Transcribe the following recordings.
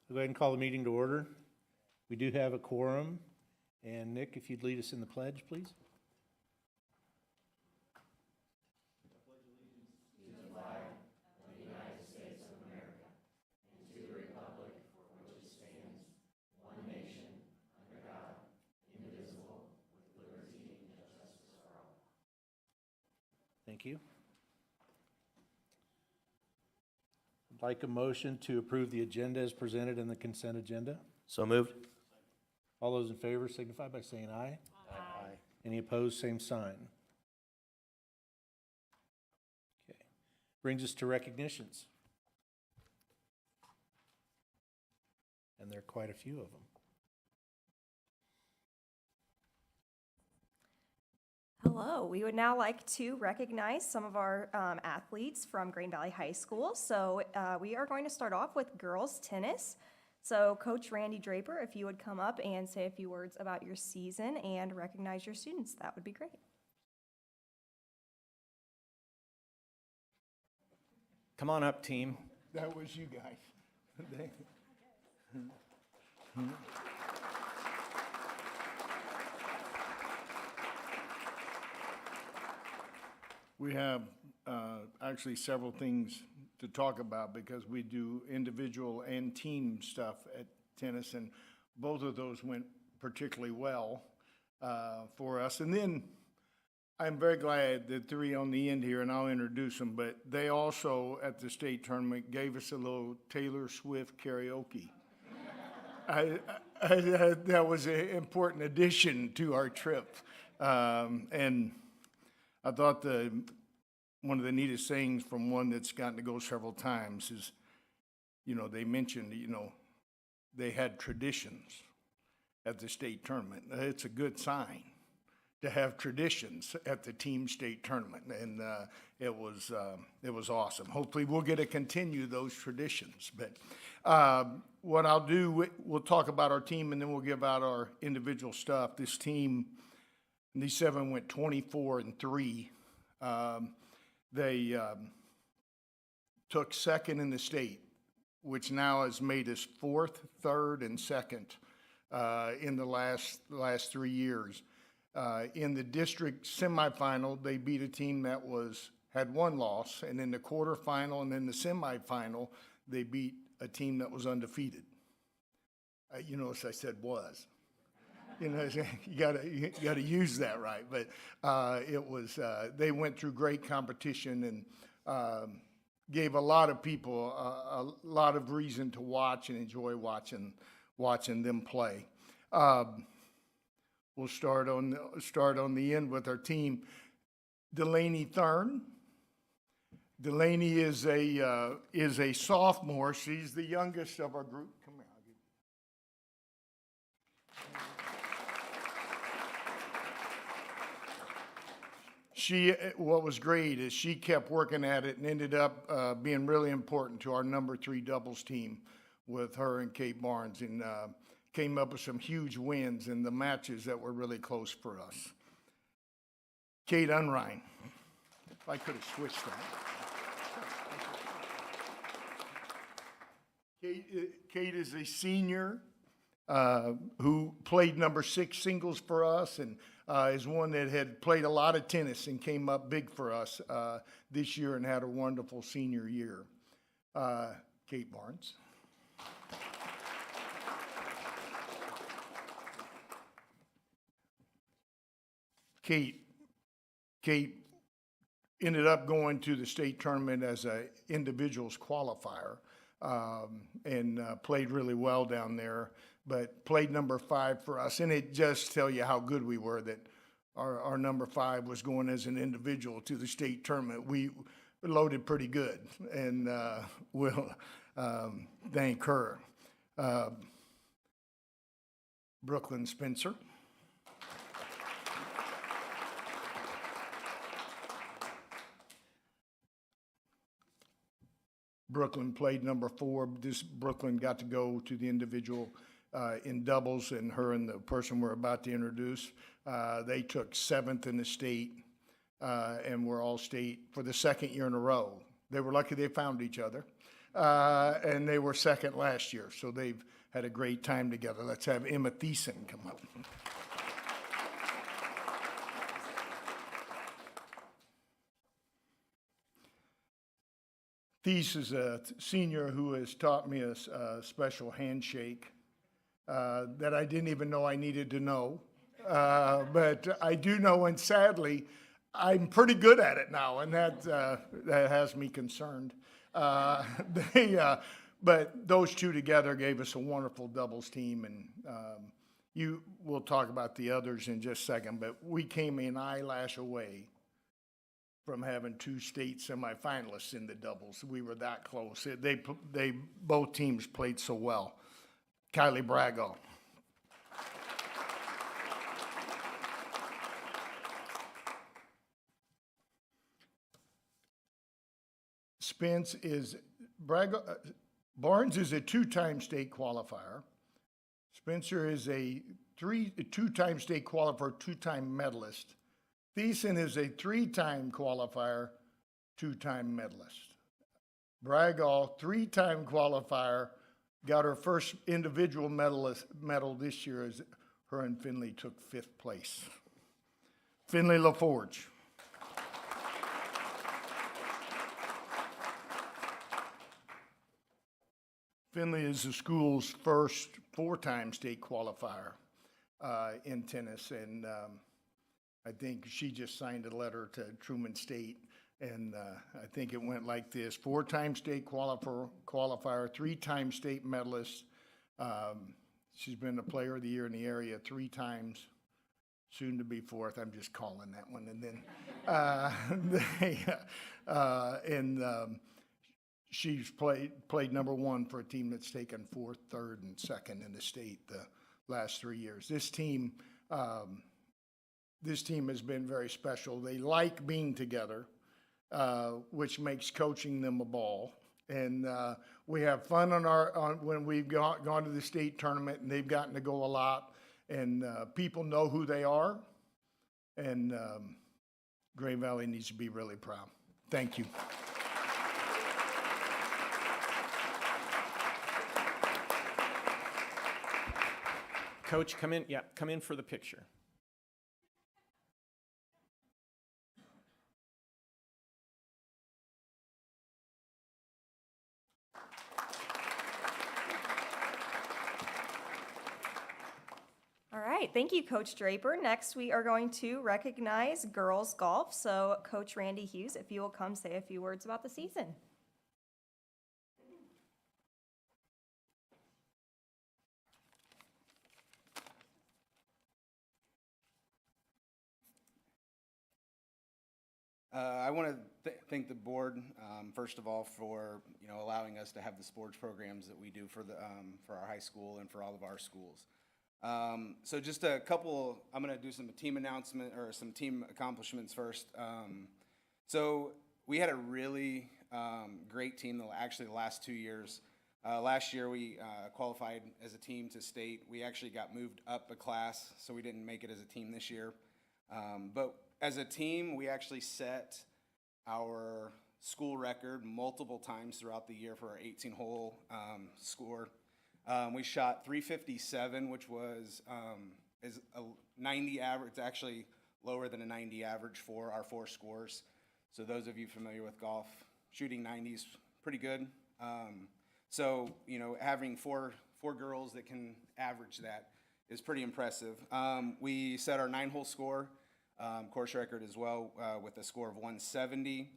I'll go ahead and call the meeting to order. We do have a quorum. And Nick, if you'd lead us in the pledge, please. Thank you. I'd like a motion to approve the agenda as presented in the consent agenda. So moved. All those in favor signify by saying aye. Aye. Any opposed, same sign. Okay. Brings us to recognitions. And there are quite a few of them. Hello, we would now like to recognize some of our athletes from Green Valley High School. So we are going to start off with girls tennis. So Coach Randy Draper, if you would come up and say a few words about your season and recognize your students, that would be great. Come on up, team. That was you guys. We have actually several things to talk about because we do individual and team stuff at tennis, and both of those went particularly well for us. And then I'm very glad that three on the end here, and I'll introduce them, but they also at the state tournament gave us a little Taylor Swift karaoke. That was an important addition to our trip. And I thought one of the neatest things from one that's gotten to go several times is, they mentioned, they had traditions at the state tournament. It's a good sign to have traditions at the team state tournament, and it was awesome. Hopefully we'll get to continue those traditions. But what I'll do, we'll talk about our team, and then we'll give out our individual stuff. This team, these seven went 24-3. They took second in the state, which now has made us fourth, third, and second in the last 3 years. In the district semifinal, they beat a team that had one loss, and in the quarterfinal and then the semifinal, they beat a team that was undefeated. As I said, was. You gotta use that right. But they went through great competition and gave a lot of people a lot of reason to watch and enjoy watching them play. We'll start on the end with our team. Delaney Thurn. Delaney is a sophomore. She's the youngest of our group. Come here. What was great is she kept working at it and ended up being really important to our number 3 doubles team with her and Kate Barnes, and came up with some huge wins in the matches that were really close for us. Kate Unrein. If I could have switched that. Kate is a senior who played number 6 singles for us, and is one that had played a lot of tennis and came up big for us this year and had a wonderful senior year. Kate Barnes. Kate ended up going to the state tournament as an individuals qualifier, and played really well down there, but played number 5 for us. And it just tell you how good we were that our number 5 was going as an individual to the state tournament. We loaded pretty good, and we'll thank her. Brooklyn Spencer. Brooklyn played number 4. Brooklyn got to go to the individual in doubles, and her and the person we're about to introduce, they took 7th in the state and were all state for the 2nd year in a row. They were lucky they found each other. and they were second last year, so they've had a great time together. Let's have Emma Thiessen come up. Thies is a senior who has taught me a special handshake that I didn't even know I needed to know. But I do know, and sadly, I'm pretty good at it now, and that has me concerned. But those two together gave us a wonderful doubles team, and we'll talk about the others in just a second, but we came an eyelash away from having two state semifinalists in the doubles. We were that close. They both teams played so well. Kylie Brago. Barnes is a two-time state qualifier. Spencer is a two-time state qualifier, two-time medalist. Thiessen is a three-time qualifier, two-time medalist. Bragall, three-time qualifier, got her first individual medal this year as her and Finley took 5th place. Finley LaForge. Finley is the school's first 4-time state qualifier in tennis, and I think she just signed a letter to Truman State, and I think it went like this: 4-time state qualifier, 3-time state medalist. She's been the player of the year in the area 3 times, soon to be 4th. I'm just calling that one. And then she's played number 1 for a team that's taken 4th, 3rd, and 2nd in the state the last 3 years. This team has been very special. They like being together, which makes coaching them a ball. And we have fun when we've gone to the state tournament, and they've gotten to go a lot. And people know who they are. And Gray Valley needs to be really proud. Thank you. Coach, come in. Yeah, come in for the picture. All right, thank you, Coach Draper. Next, we are going to recognize girls golf. So, Coach Randy Hughes, if you will come say a few words about the season. I want to thank the board, first of all, for allowing us to have the sports programs that we do for our high school and for all of our schools. So just a couple. I'm going to do some team announcement or some team accomplishments first. So we had a really great team. Actually, the last 2 years. Last year we qualified as a team to state. We actually got moved up a class, so we didn't make it as a team this year. But as a team, we actually set our school record multiple times throughout the year for our 18-hole score. We shot 357, which is a 90 average. It's actually lower than a 90 average for our 4 scores. So those of you familiar with golf, shooting 90s pretty good. So having four girls that can average that is pretty impressive. We set our 9-hole score. Course record as well with a score of 170.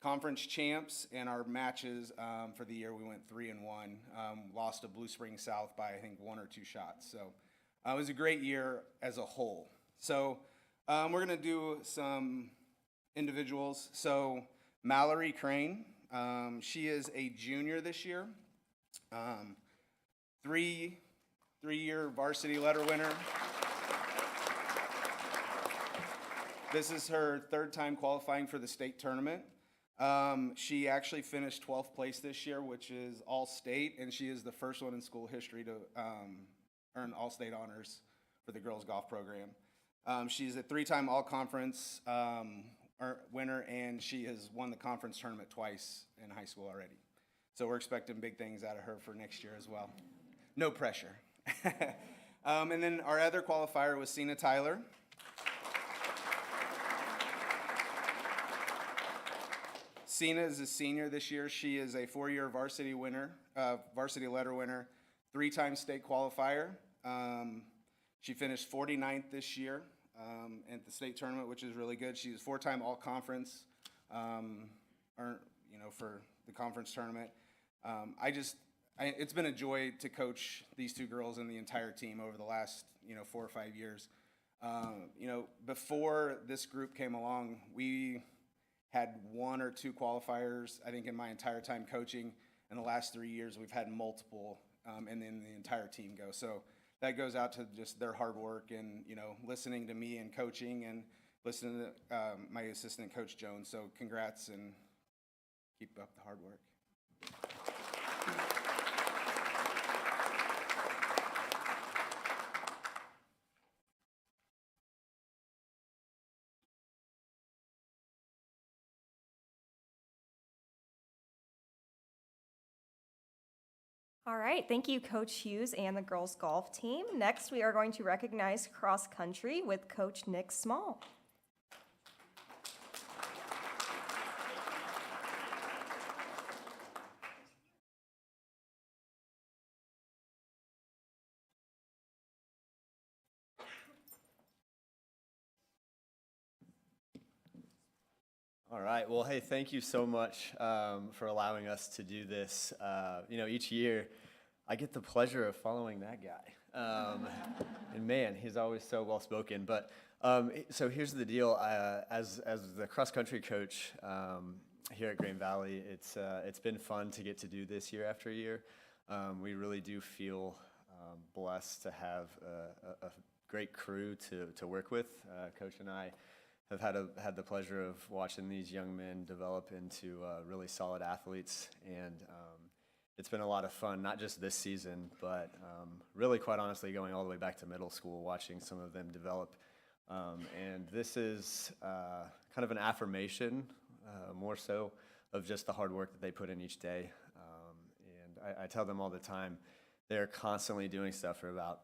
Conference champs in our matches for the year, we went 3-1. Lost to Blue Spring South by I think 1 or 2 shots. So it was a great year as a whole. So we're gonna do some individuals. So Mallory Crane, she is a junior this year. 3-year varsity letter winner. This is her 3rd time qualifying for the state tournament. She actually finished 12th place this year, which is all state, and she is the first one in school history to earn all state honors for the girls golf program. She's a 3-time all conference winner, and she has won the conference tournament twice in high school already. So we're expecting big things out of her for next year as well. No pressure. And then our other qualifier was Cena Tyler. Cena is a senior this year. She is a 4-year varsity winner, varsity letter winner, 3-time state qualifier. She finished 49th this year at the state tournament, which is really good. She was 4-time all-conference, for the conference tournament. It's been a joy to coach these two girls and the entire team over the last, 4 or 5 years. Before this group came along, we had 1 or 2 qualifiers, I think, in my entire time coaching. In the last 3 years, we've had multiple, and then the entire team go. So that goes out to just their hard work and, listening to me and coaching and listening to my assistant coach, Jones. So congrats and keep up the hard work. All right, thank you, Coach Hughes and the girls golf team. Next, we are going to recognize cross country with Coach Nick Small. All right. Well, hey, thank you so much for allowing us to do this. Each year I get the pleasure of following that guy. And man, he's always so well spoken. But so here's the deal. As the cross country coach here at Grain Valley, it's been fun to get to do this year after year. We really do feel blessed to have a great crew to work with. Coach and I have had the pleasure of watching these young men develop into really solid athletes, and it's been a lot of fun, not just this season, but really, quite honestly, going all the way back to middle school, watching some of them develop. And this is kind of an affirmation, more so, of just the hard work that they put in each day. And I tell them all the time, they're constantly doing stuff for about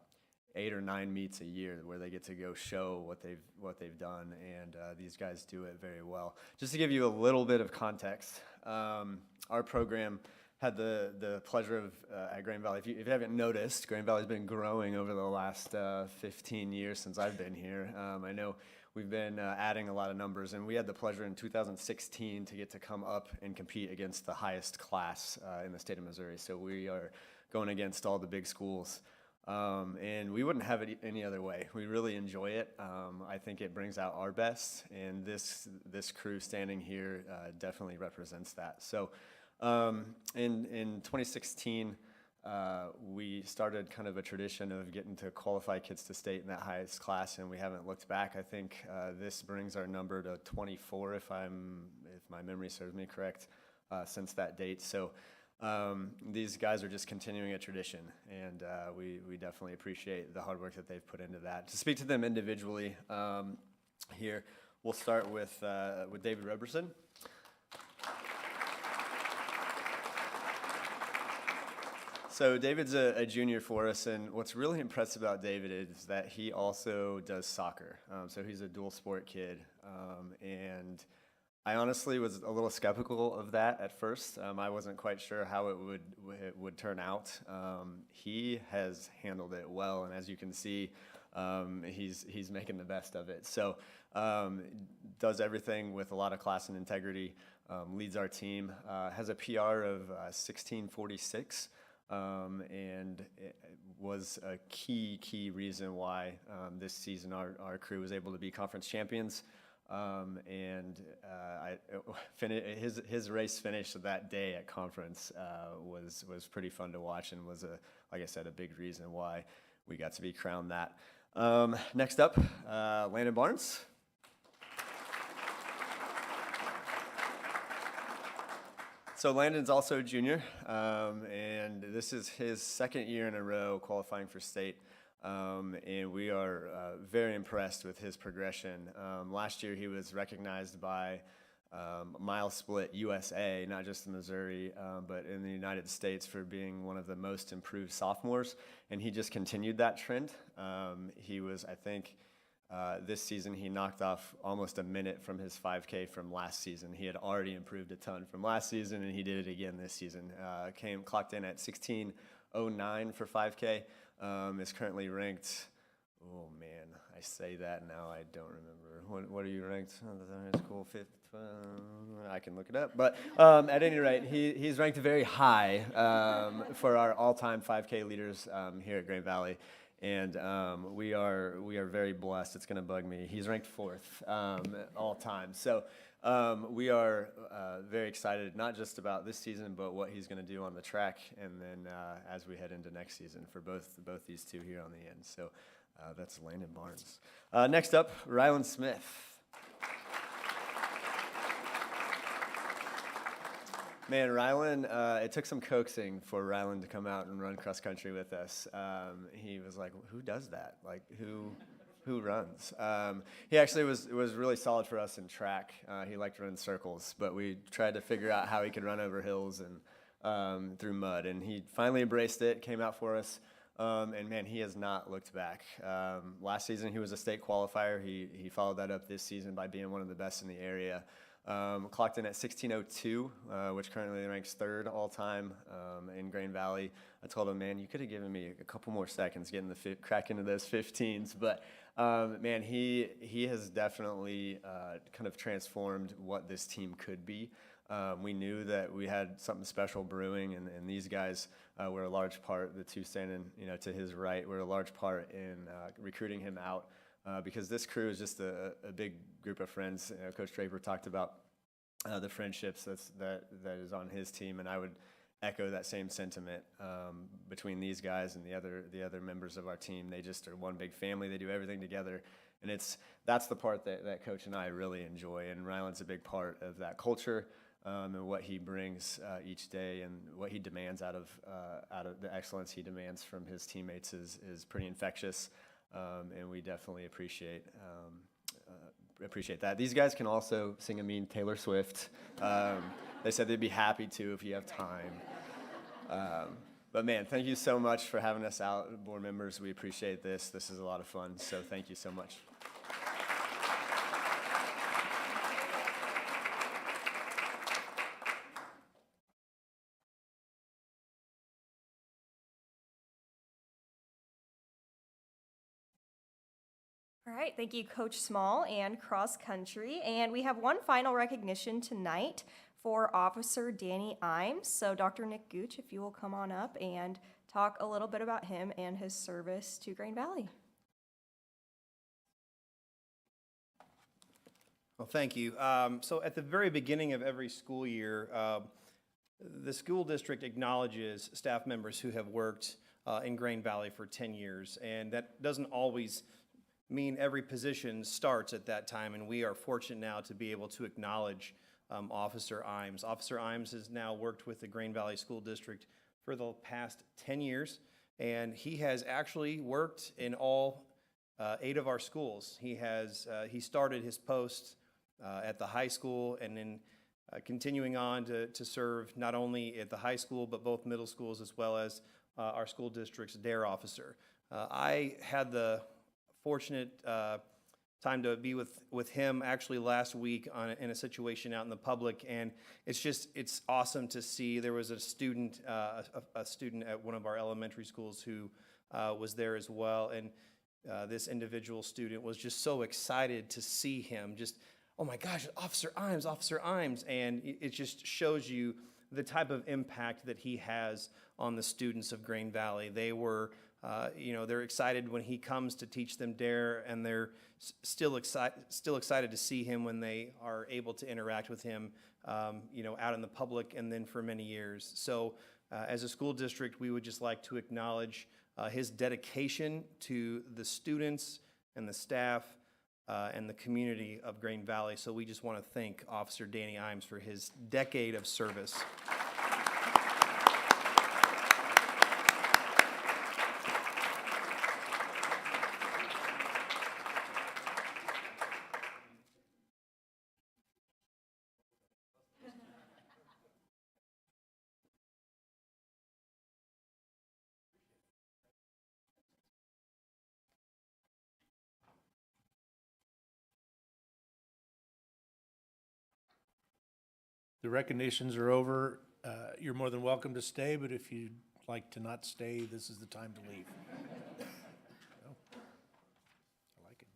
8 or 9 meets a year where they get to go show what they've done, and these guys do it very well. Just to give you a little bit of context, our program had the pleasure of at Grain Valley. If you haven't noticed, Grain Valley's been growing over the last 15 years since I've been here. I know we've been adding a lot of numbers, and we had the pleasure in 2016 to get to come up and compete against the highest class in the state of Missouri. So we are going against all the big schools. And we wouldn't have it any other way. We really enjoy it. I think it brings out our best, and this crew standing here definitely represents that. So in 2016, we started kind of a tradition of getting to qualify kids to state in that highest class, and we haven't looked back. I think this brings our number to 24, if my memory serves me correct, since that date. So these guys are just continuing a tradition, and we definitely appreciate the hard work that they've put into that. To speak to them individually here, we'll start with David Roberson. So David's a junior for us, and what's really impressive about David is that he also does soccer. So he's a dual sport kid, and I honestly was a little skeptical of that at first. I wasn't quite sure how it would turn out. He has handled it well, and as you can see, he's making the best of it. So does everything with a lot of class and integrity. Leads our team. Has a PR of 1646, and it was a key reason why this season our crew was able to be conference champions. His race finish that day at conference was pretty fun to watch, and was like I said, a big reason why we got to be crowned that. Next up, Landon Barnes. So Landon's also a junior, and this is his second year in a row qualifying for state. And we are very impressed with his progression. Last year he was recognized by mile split USA, not just in Missouri, but in the United States for being one of the most improved sophomores. And he just continued that trend. He was, I think, this season he knocked off almost a minute from his 5K from last season. He had already improved a ton from last season, and he did it again this season. Clocked in at 16:09 for 5K. Is currently ranked. Oh man, I say that now I don't remember. What are you ranked? It's cool. Fifth. I can look it up. But at any rate, he's ranked very high for our all-time 5K leaders here at Grain Valley. And we are very blessed. It's going to bug me. He's ranked 4th all time. So we are very excited, not just about this season, but what he's going to do on the track, and then as we head into next season for both these two here on the end. So that's Landon Barnes. Next up, Rylan Smith. Man, Rylan, it took some coaxing for Rylan to come out and run cross country with us. He was like, who does that? Like, who runs? He actually was really solid for us in track. He liked running circles, but we tried to figure out how he could run over hills and through mud. And he finally embraced it, came out for us. And man, he has not looked back. Last season, he was a state qualifier. He followed that up this season by being one of the best in the area. Clocked in at 16:02, which currently ranks 3rd all time in Grain Valley. I told him, man, you could have given me a couple more seconds getting crack into those 15s. But man, he has definitely kind of transformed what this team could be. We knew that we had something special brewing, and these guys were a large part. The two standing, to his right, were a large part in recruiting him out. Because this crew is just a big group of friends. Coach Draper talked about the friendships that is on his team, and I would echo that same sentiment between these guys and the other members of our team. They just are one big family. They do everything together, and that's the part that Coach and I really enjoy. And Rylan's a big part of that culture and what he brings each day, and what he demands out of the excellence he demands from his teammates is pretty infectious. And we definitely appreciate that. These guys can also sing a mean Taylor Swift. They said they'd be happy to if you have time. But man, thank you so much for having us out, board members. We appreciate this. This is a lot of fun, so thank you so much. All right, thank you, Coach Small and Cross Country. And we have one final recognition tonight for Officer Danny Imes. So Dr. Nick Gooch, if you will come on up and talk a little bit about him and his service to Grain Valley. Well, thank you. So at the very beginning of every school year, the school district acknowledges staff members who have worked in Grain Valley for 10 years. And that doesn't always mean every position starts at that time, and we are fortunate now to be able to acknowledge Officer Imes. Officer Imes has now worked with the Grain Valley School District for the past 10 years, and he has actually worked in all 8 of our schools. He started his post at the high school, and then continuing on to serve not only at the high school, but both middle schools, as well as our school district's DARE officer. I had the fortunate time to be with him actually last week in a situation out in the public, and it's awesome to see. There was a student at one of our elementary schools who was there as well, and this individual student was just so excited to see him. Just, oh my gosh, Officer Imes, and it just shows you the type of impact that he has on the students of Grain Valley. They were they're excited when he comes to teach them DARE, and they're still excited to see him when they are able to interact with him, out in the public, and then for many years. So as a school district, we would just like to acknowledge his dedication to the students and the staff and the community of Grain Valley. So we just want to thank Officer Danny Imes for his decade of service. The recognitions are over. You're more than welcome to stay, but if you'd like to not stay, this is the time to leave. So, I like it.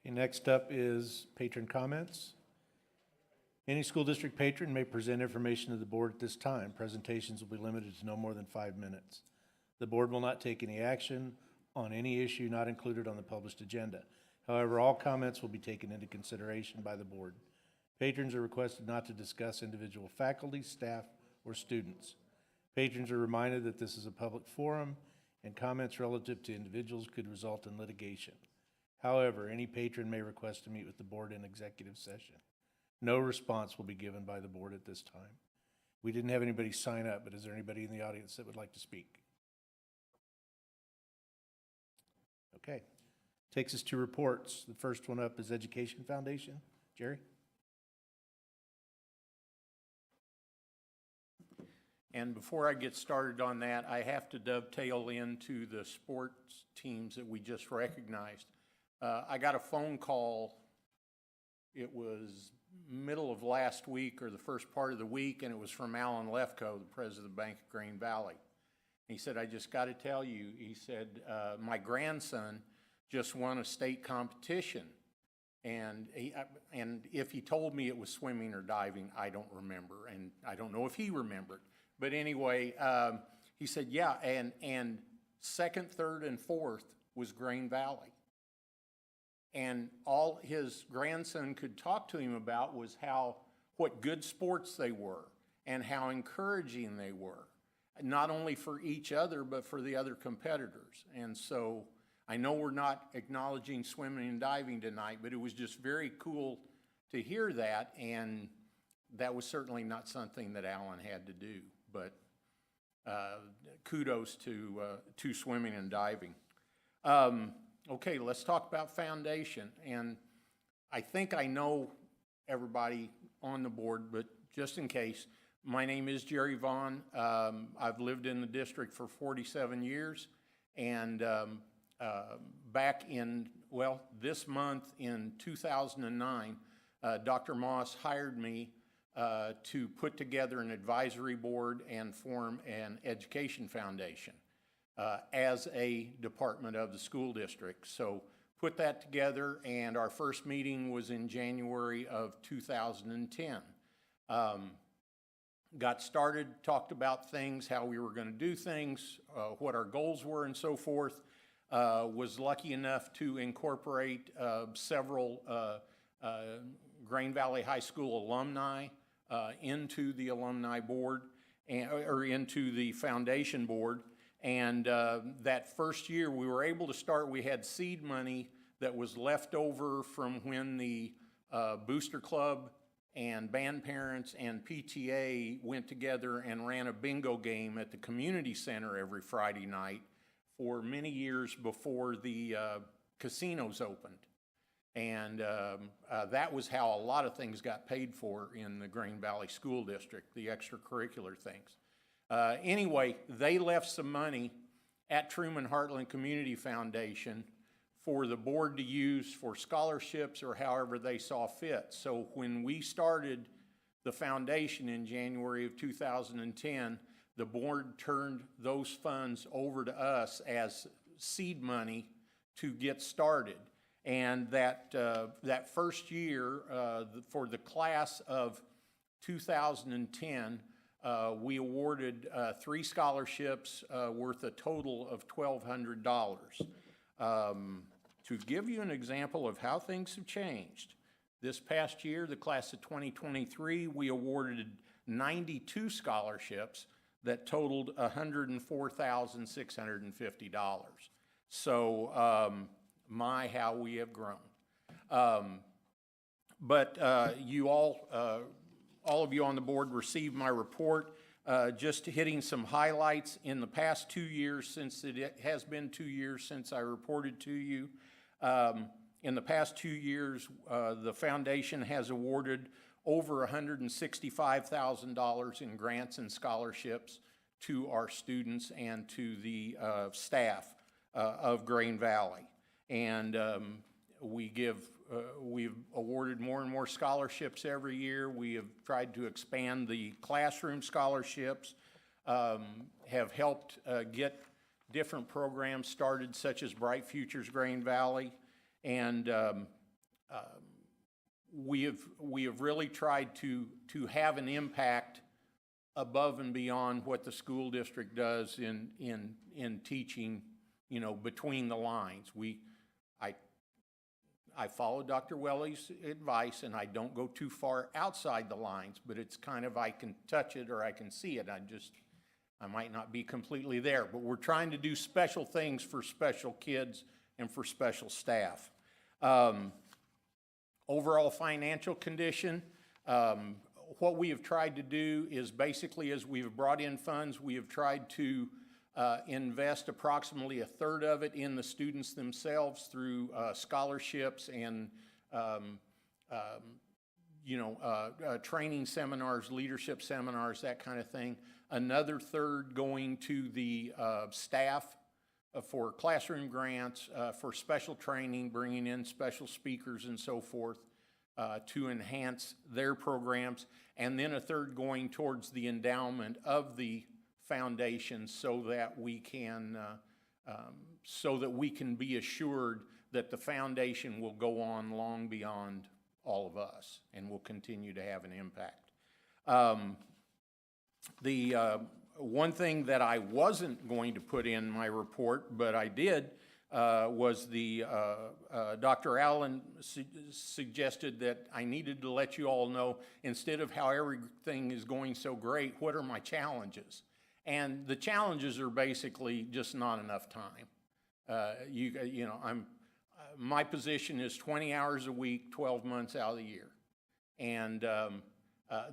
Okay, next up is patron comments. Any school district patron may present information to the board at this time. Presentations will be limited to no more than 5 minutes. The board will not take any action on any issue not included on the published agenda. However, all comments will be taken into consideration by the board. Patrons are requested not to discuss individual faculty, staff, or students. Patrons are reminded that this is a public forum and comments relative to individuals could result in litigation. However, any patron may request to meet with the board in executive session. No response will be given by the board at this time. We didn't have anybody sign up, but is there anybody in the audience that would like to speak? Okay. Takes us to reports. The first one up is Education Foundation. Jerry? And before I get started on that, I have to dovetail into the sports teams that we just recognized. I got a phone call, it was middle of last week or the first part of the week, and it was from Alan Lefko, the president of the Bank of Green Valley. He said, I just got to tell you, he said, my grandson just won a state competition. And if he told me it was swimming or diving, I don't remember, and I don't know if he remembered. But anyway, he said, yeah, and second, third, and fourth was Green Valley. And all his grandson could talk to him about was what good sports they were and how encouraging they were, not only for each other, but for the other competitors. And so I know we're not acknowledging swimming and diving tonight, but it was just very cool to hear that. And that was certainly not something that Alan had to do, but kudos to swimming and diving. Okay, let's talk about foundation. And I think I know everybody on the board, but just in case, my name is Jerry Vaughn. I've lived in the district for 47 years. And back in, well, this month in 2009, Dr. Moss hired me to put together an advisory board and form an education foundation as a department of the school district. So put that together, and our first meeting was in January of 2010. Got started, talked about things, how we were going to do things, what our goals were, and so forth. Was lucky enough to incorporate several Grain Valley High School alumni into the alumni board, or into the foundation board. And that first year we were able to start, we had seed money that was left over from when the Booster Club and band parents and PTA went together and ran a bingo game at the community center every Friday night for many years before the casinos opened. And that was how a lot of things got paid for in the Grain Valley School District, the extracurricular things. Anyway, they left some money at Truman Heartland Community Foundation for the board to use for scholarships or however they saw fit. So when we started the foundation in January of 2010, the board turned those funds over to us as seed money to get started. And that first year, for the class of 2010, we awarded 3 scholarships worth a total of $1,200. To give you an example of how things have changed, this past year, the class of 2023, we awarded 92 scholarships that totaled $104,650. So my, how we have grown. But you all all of you on the board received my report. Just hitting some highlights in the past 2 years, since it has been 2 years since I reported to you. In the past 2 years, the foundation has awarded over $165,000 in grants and scholarships to our students and to the staff of Grain Valley. And we've awarded more and more scholarships every year. We have tried to expand the classroom scholarships, have helped get different programs started, such as Bright Futures Grain Valley. And we have really tried to have an impact above and beyond what the school district does in teaching, you know, between the lines. I follow Dr. Welly's advice, and I don't go too far outside the lines, but it's kind of, I can touch it or I can see it. I might not be completely there, but we're trying to do special things for special kids and for special staff. Overall financial condition, what we have tried to do is basically, as we've brought in funds, we have tried to invest approximately a third of it in the students themselves through scholarships and training seminars, leadership seminars, that kind of thing. Another third going to the staff for classroom grants, for special training, bringing in special speakers and so forth to enhance their programs, and then a third going towards the endowment of the foundation so that we can be assured that the foundation will go on long beyond all of us and will continue to have an impact. One thing that I wasn't going to put in my report, but I did, was Dr. Allen suggested that I needed to let you all know, instead of how everything is going so great, what are my challenges? And the challenges are basically just not enough time. My position is 20 hours a week, 12 months out of the year. And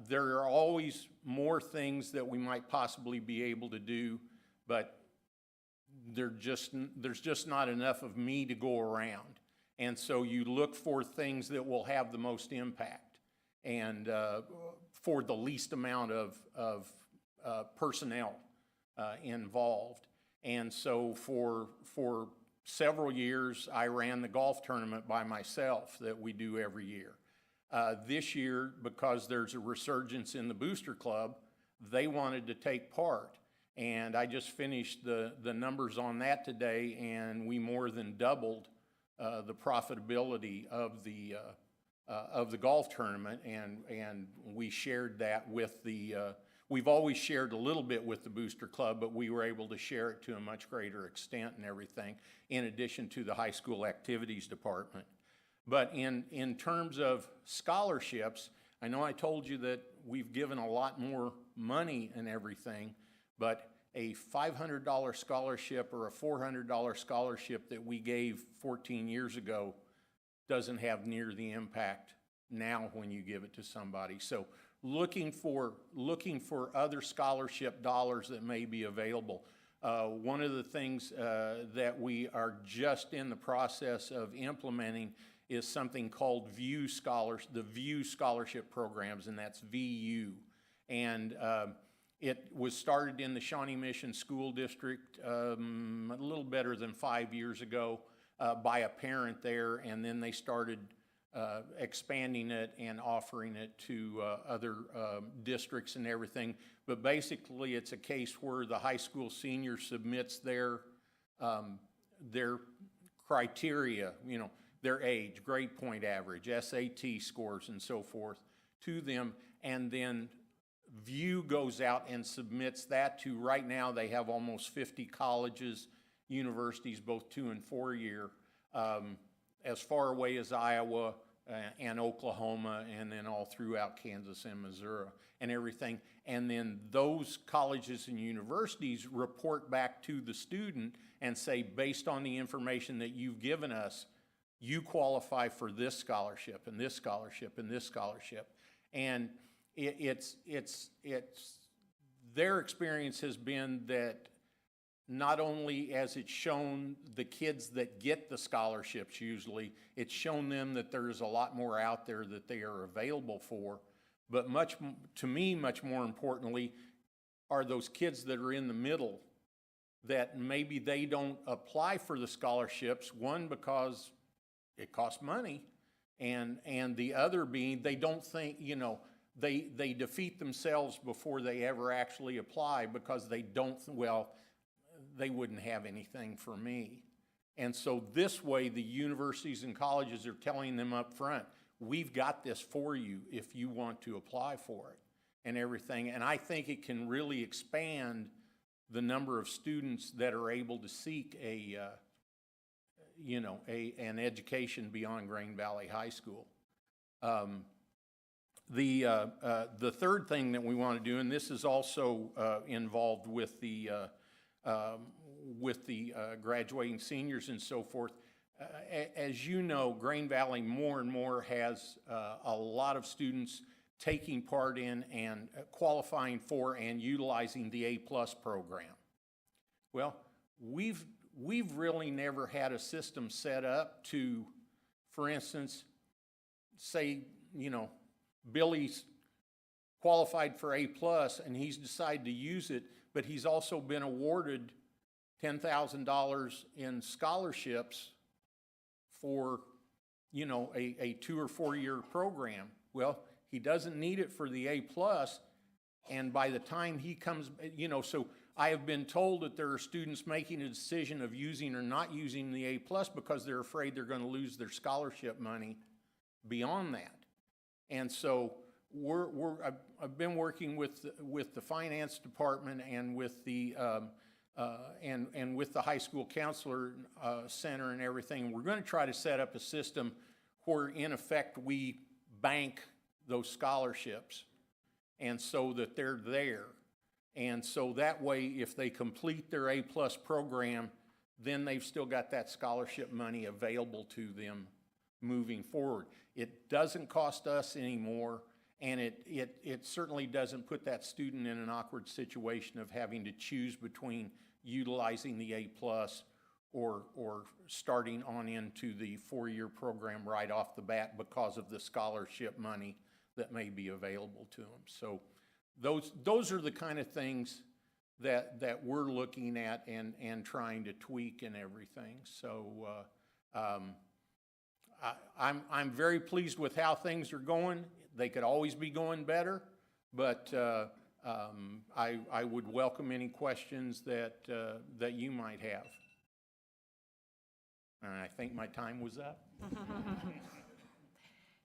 there are always more things that we might possibly be able to do, but there's just not enough of me to go around. And so you look for things that will have the most impact and for the least amount of personnel involved. And so for several years, I ran the golf tournament by myself that we do every year. This year, because there's a resurgence in the Booster Club, they wanted to take part. And I just finished the numbers on that today, and we more than doubled the profitability of the golf tournament, and we shared that with we've always shared a little bit with the Booster Club, but we were able to share it to a much greater extent and everything, in addition to the high school activities department. But in terms of scholarships, I know I told you that we've given a lot more money and everything, but a $500 scholarship or a $400 scholarship that we gave 14 years ago doesn't have near the impact now when you give it to somebody. So looking for other scholarship dollars that may be available. One of the things that we are just in the process of implementing is something called the VIEW scholarship programs, and that's VU. And it was started in the Shawnee Mission School District a little better than 5 years ago by a parent there, and then they started expanding it and offering it to other districts and everything. But basically, it's a case where the high school senior submits their criteria, their age, grade point average, SAT scores, and so forth to them, and then VIEW goes out and submits that to, right now they have almost 50 colleges, universities, both 2 and 4 year, as far away as Iowa and Oklahoma, and then all throughout Kansas and Missouri and everything. And then those colleges and universities report back to the student and say, based on the information that you've given us, you qualify for this scholarship and this scholarship and this scholarship. And their experience has been that not only has it shown the kids that get the scholarships usually, it's shown them that there's a lot more out there that they are available for. But to me, much more importantly, are those kids that are in the middle that maybe they don't apply for the scholarships, one, because it costs money, and the other being they don't think, they defeat themselves before they ever actually apply because they don't, they wouldn't have anything for me. And so this way, the universities and colleges are telling them up front, we've got this for you if you want to apply for it and everything. And I think it can really expand the number of students that are able to seek an education beyond Grain Valley High School. The third thing that we want to do, and this is also involved with the graduating seniors and so forth. As you know, Grain Valley more and more has a lot of students taking part in and qualifying for and utilizing the A+ program. Well, we've really never had a system set up to, for instance, say, Billy's qualified for A+ and he's decided to use it, but he's also been awarded $10,000 in scholarships for, a 2 or 4 year program. Well, he doesn't need it for the A+, and by the time he comes, so I have been told that there are students making a decision of using or not using the A+ because they're afraid they're going to lose their scholarship money beyond that. And so I've been working with the finance department and with the and with the high school counselor center and everything. We're going to try to set up a system where, in effect, we bank those scholarships, and so that they're there. And so that way, if they complete their A+ program, then they've still got that scholarship money available to them moving forward. It doesn't cost us anymore, and it certainly doesn't put that student in an awkward situation of having to choose between utilizing the A+ or starting on into the 4-year program right off the bat because of the scholarship money that may be available to them. So those are the kind of things that we're looking at and trying to tweak and everything. So I'm very pleased with how things are going. They could always be going better, but I would welcome any questions that you might have. And I think my time was up.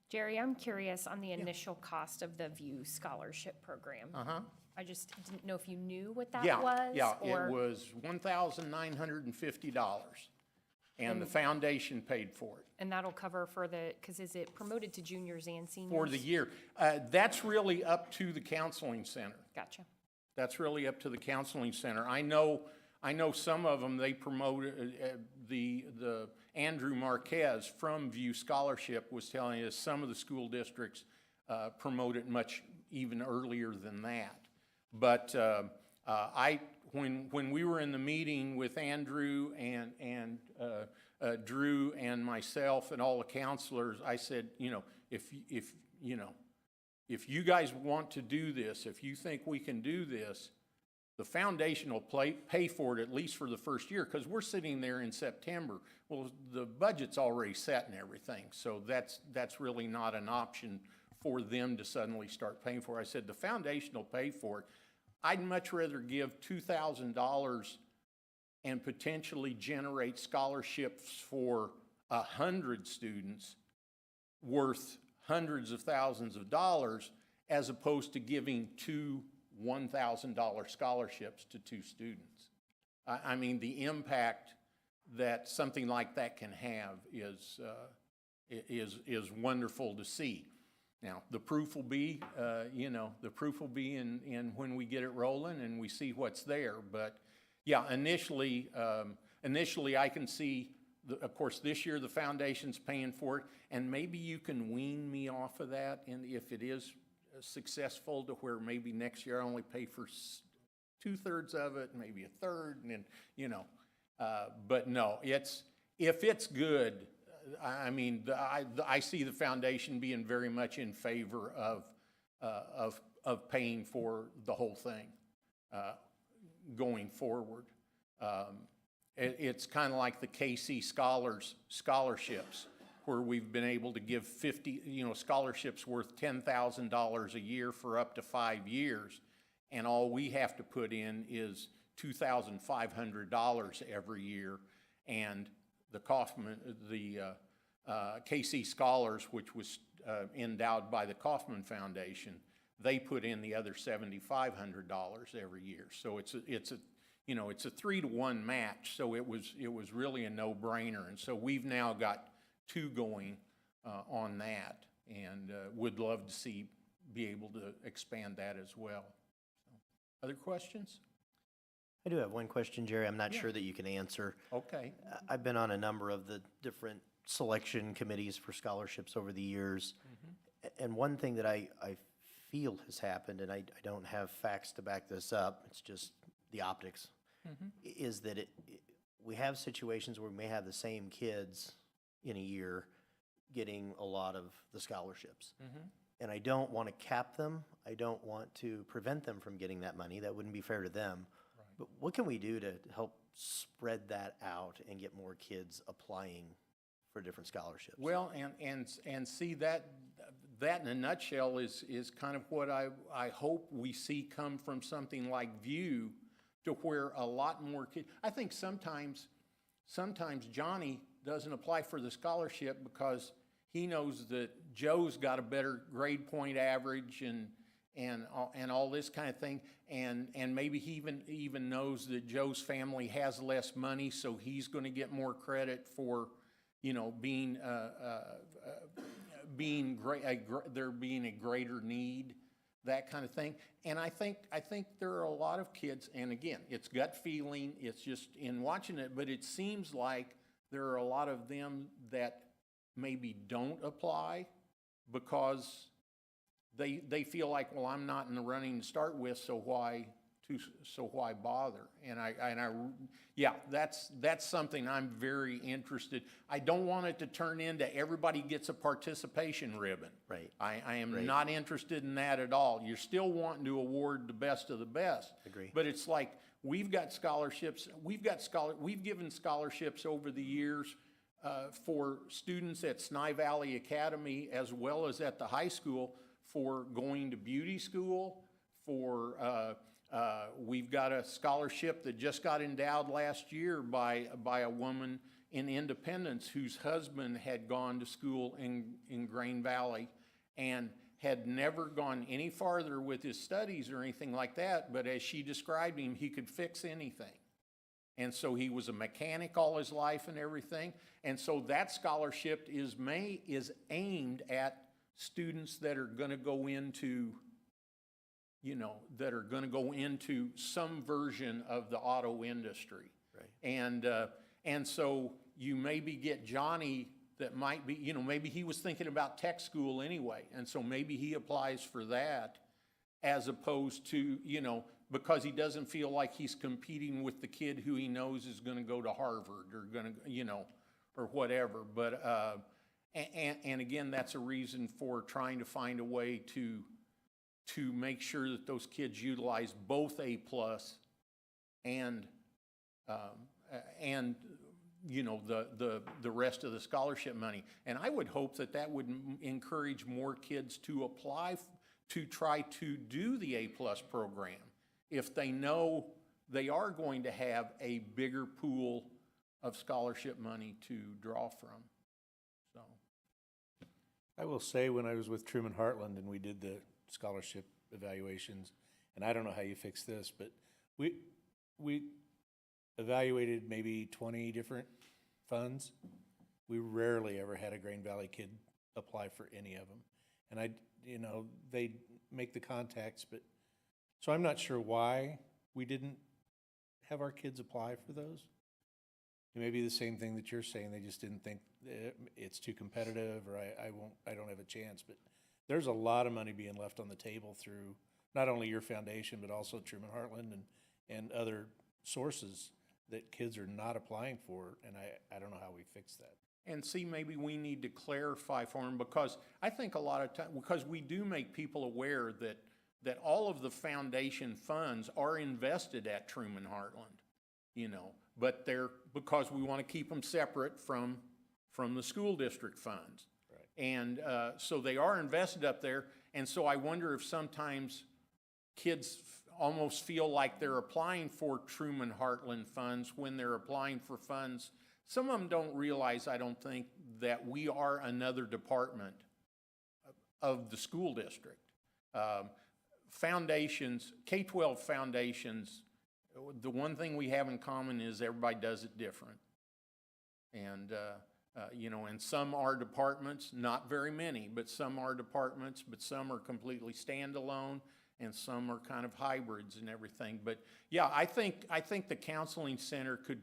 Jerry, I'm curious on the initial cost of the VIEW scholarship program. I just didn't know if you knew what that was? Yeah, or... it was $1,950, and the foundation paid for it. And that'll cover for because is it promoted to juniors and seniors? For the year. That's really up to the counseling center. Gotcha. That's really up to the counseling center. I know some of them, they promote the Andrew Marquez from VIEW Scholarship was telling us some of the school districts promote it much even earlier than that. But when we were in the meeting with Andrew and Drew and myself and all the counselors, I said, if you guys want to do this, if you think we can do this, the foundation will pay for it at least for the first year, because we're sitting there in September. Well, the budget's already set and everything, so that's really not an option for them to suddenly start paying for it. I said the foundation will pay for it. I'd much rather give $2,000 and potentially generate scholarships for 100 students worth hundreds of thousands of dollars, as opposed to giving two $1,000 scholarships to 2 students. I mean, the impact that something like that can have is wonderful to see. Now, the proof will be, in when we get it rolling and we see what's there. But yeah, initially I can see, of course, this year the foundation's paying for it, and maybe you can wean me off of that, and if it is successful to where maybe next year I only pay for 2/3 of it, maybe a third, and then, you know. But no, if it's good, I mean, I see the foundation being very much in favor of paying for the whole thing going forward. It's kind of like the KC scholarships, where we've been able to give 50, scholarships worth $10,000 a year for up to 5 years, and all we have to put in is $2,500 every year, and the KC Scholars, which was endowed by the Kaufman Foundation, they put in the other $7,500 every year. So it's a 3-to-1 match. So it was really a no-brainer, and so we've now got 2 going on that, and would love to be able to expand that as well. So, other questions? I do have one question, Jerry. I'm not sure that you can answer. Okay. I've been on a number of the different selection committees for scholarships over the years. And one thing that I feel has happened, and I don't have facts to back this up, it's just the optics, is that we have situations where we may have the same kids in a year getting a lot of the scholarships. And I don't want to cap them. I don't want to prevent them from getting that money. That wouldn't be fair to them. But what can we do to help spread that out and get more kids applying for different scholarships? Well, and see that in a nutshell is kind of what I hope we see come from something like VUE, to where a lot more kids. I think sometimes Johnny doesn't apply for the scholarship because he knows that Joe's got a better grade point average and all this kind of thing, and maybe he even knows that Joe's family has less money, so he's going to get more credit for, being there being a greater need, that kind of thing. And I think there are a lot of kids, and again, it's gut feeling, it's just in watching it, but it seems like there are a lot of them that maybe don't apply because they feel like, well, I'm not in the running to start with, so why bother? And that's something I'm very interested. I don't want it to turn into everybody gets a participation ribbon. Right. I am not interested in that at all. You're still wanting to award the best of the best. Agree. But it's like, we've got scholarships, we've given scholarships over the years for students at Sny Valley Academy as well as at the high school, for going to beauty school, we've got a scholarship that just got endowed last year by a woman in Independence whose husband had gone to school in Grain Valley and had never gone any farther with his studies or anything like that, but as she described him, he could fix anything. And so he was a mechanic all his life and everything. And so that scholarship is aimed at students that are going to go into, some version of the auto industry. Right. And so you maybe get Johnny that might be, maybe he was thinking about tech school anyway, and so maybe he applies for that as opposed to, because he doesn't feel like he's competing with the kid who he knows is going to go to Harvard or going to, or whatever. But, and again, that's a reason for trying to find a way to make sure that those kids utilize both A+ and the rest of the scholarship money. And I would hope that would encourage more kids to apply to try to do the A+ program if they know they are going to have a bigger pool of scholarship money to draw from. So. I will say, when I was with Truman Heartland and we did the scholarship evaluations, and I don't know how you fix this, but we evaluated maybe 20 different funds. We rarely ever had a Grain Valley kid apply for any of them. And they make the contacts, but, so I'm not sure why we didn't have our kids apply for those. It may be the same thing that you're saying, they just didn't think it's too competitive, or I don't have a chance, but there's a lot of money being left on the table through not only your foundation, but also Truman Heartland and other sources that kids are not applying for, and I don't know how we fix that. And see, maybe we need to clarify for them, because I think a lot of time, because we do make people aware that all of the foundation funds are invested at Truman Heartland, you know, but because we want to keep them separate from the school district funds. Right. And so they are invested up there, and so I wonder if sometimes kids almost feel like they're applying for Truman Heartland funds when they're applying for funds. Some of them don't realize, I don't think, that we are another department of the school district. Foundations, K-12 foundations, the one thing we have in common is everybody does it different. And, you know, and some are departments, not very many, but some are departments, but some are completely standalone, and some are kind of hybrids and everything. But yeah, I think the counseling center could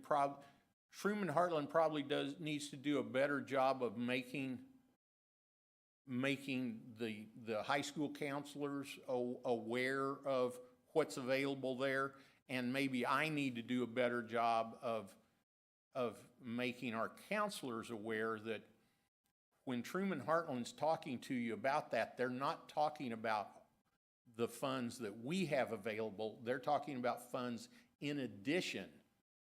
Truman Heartland probably needs to do a better job of making the high school counselors aware of what's available there, and maybe I need to do a better job of making our counselors aware that when Truman Heartland's talking to you about that, they're not talking about the funds that we have available. They're talking about funds in addition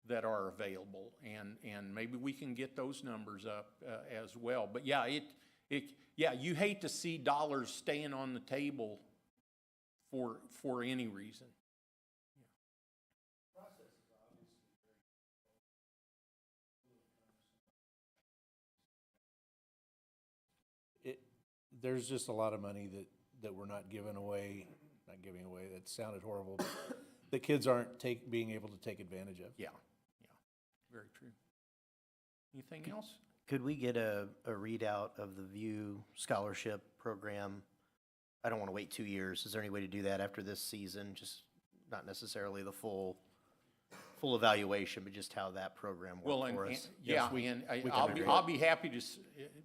that are available, and maybe we can get those numbers up as well. But yeah, yeah, you hate to see dollars staying on the table for any reason. There's just a lot of money that we're not giving away, that sounded horrible, but the kids aren't being able to take advantage of. Yeah, very true. Anything else? Could we get a readout of the VIEW scholarship program? I don't want to wait 2 years. Is there any way to do that after this season? Just not necessarily the full evaluation, but just how that program worked for us? Yeah, I'll be happy to.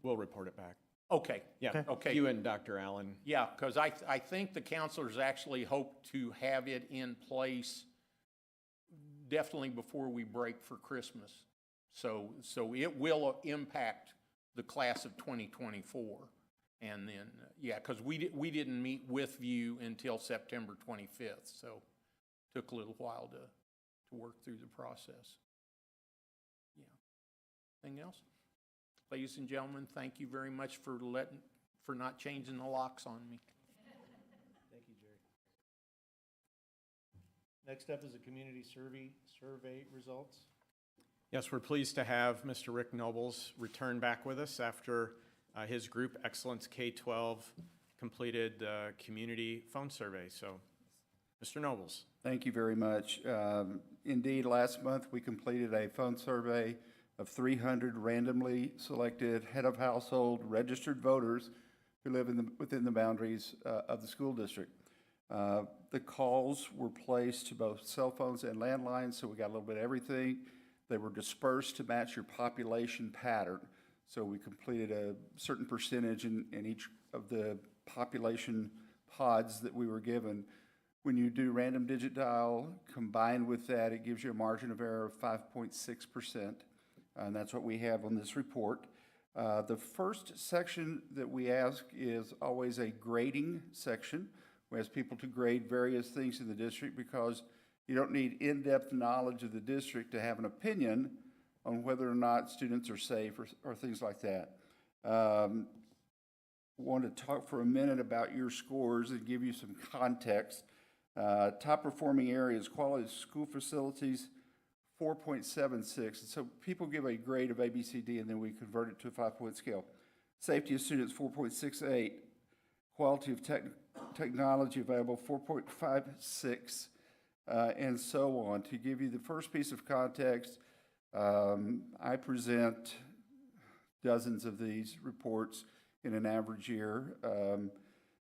We'll report it back. Okay. Yeah, Okay. you and Dr. Allen. Yeah, because I think the counselors actually hope to have it in place definitely before we break for Christmas. So it will impact the class of 2024. And then, yeah, because we didn't meet with VIEW until September 25th, so it took a little while to work through the process. Yeah. Anything else? Ladies and gentlemen, thank you very much for not changing the locks on me. Thank you, Jerry. Next up is the community survey results. Yes, we're pleased to have Mr. Rick Nobles return back with us after his group, Excellence K-12, completed the community phone survey. So, Mr. Nobles. Thank you very much. Indeed, last month we completed a phone survey of 300 randomly selected head of household registered voters who live within the boundaries of the school district. The calls were placed to both cell phones and landlines, so we got a little bit of everything. They were dispersed to match your population pattern. So we completed a certain percentage in each of the population pods that we were given. When you do random digit dial, combined with that, it gives you a margin of error of 5.6%. And that's what we have on this report. The first section that we ask is always a grading section. We ask people to grade various things in the district because you don't need in-depth knowledge of the district to have an opinion on whether or not students are safe or things like that. Want to talk for a minute about your scores and give you some context. Top performing areas, quality of school facilities, 4.76. And so people give a grade of A, B, C, D, and then we convert it to a 5-point scale. Safety of students, 4.68. Quality of technology available, 4.56. And so on. To give you the first piece of context, I present dozens of these reports in an average year.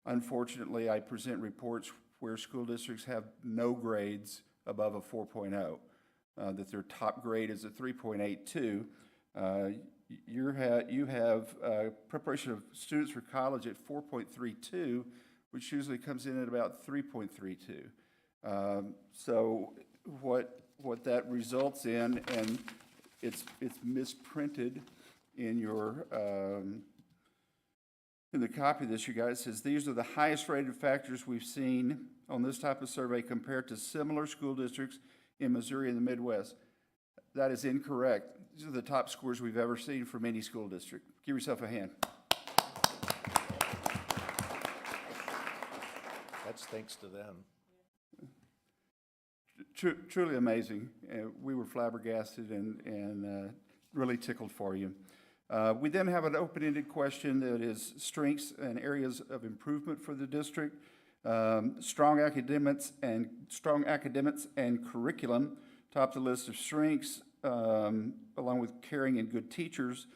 Unfortunately, I present reports where school districts have no grades above a 4.0. That their top grade is a 3.82. you have preparation of students for college at 4.32, which usually comes in at about 3.32. So what that results in, and it's misprinted in your in the copy of this, you guys, says these are the highest rated factors we've seen on this type of survey compared to similar school districts in Missouri and the Midwest. That is incorrect. These are the top scores we've ever seen from any school district. Give yourself a hand. That's thanks to them. Truly amazing. We were flabbergasted and really tickled for you. We then have an open-ended question that is strengths and areas of improvement for the district. Strong academics and curriculum top the list of strengths, along with caring and good teachers.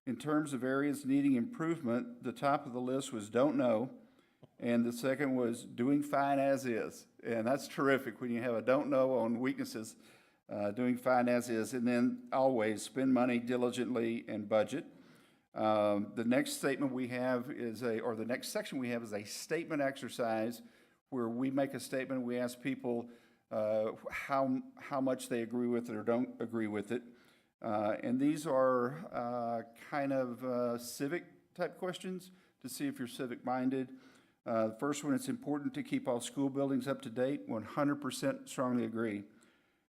In terms of areas needing improvement, the top of the list was don't know, and the second was doing fine as is. And that's terrific when you have a don't know on weaknesses, doing fine as is, and then always spend money diligently and budget. The next statement we have is the next section we have is a statement exercise where we make a statement, we ask people how much they agree with it or don't agree with it. And these are kind of civic type questions to see if you're civic minded. The first one, it's important to keep all school buildings up to date. 100% strongly agree.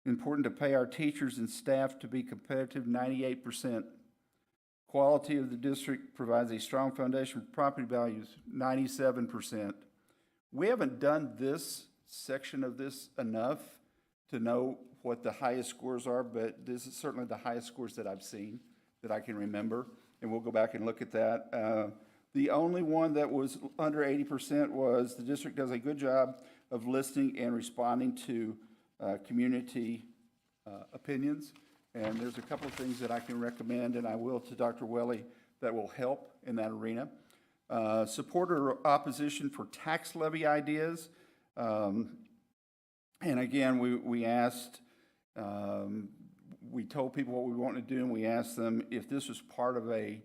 Important to pay our teachers and staff to be competitive. 98%. Quality of the district provides a strong foundation for property values. 97%. We haven't done this section of this enough to know what the highest scores are, but this is certainly the highest scores that I've seen that I can remember, and we'll go back and look at that. The only one that was under 80% was the district does a good job of listening and responding to community opinions. And there's a couple of things that I can recommend, and I will to Dr. Welly, that will help in that arena. Support or opposition for tax levy ideas. And again, we asked, we told people what we wanted to do, and we asked them if this was part of a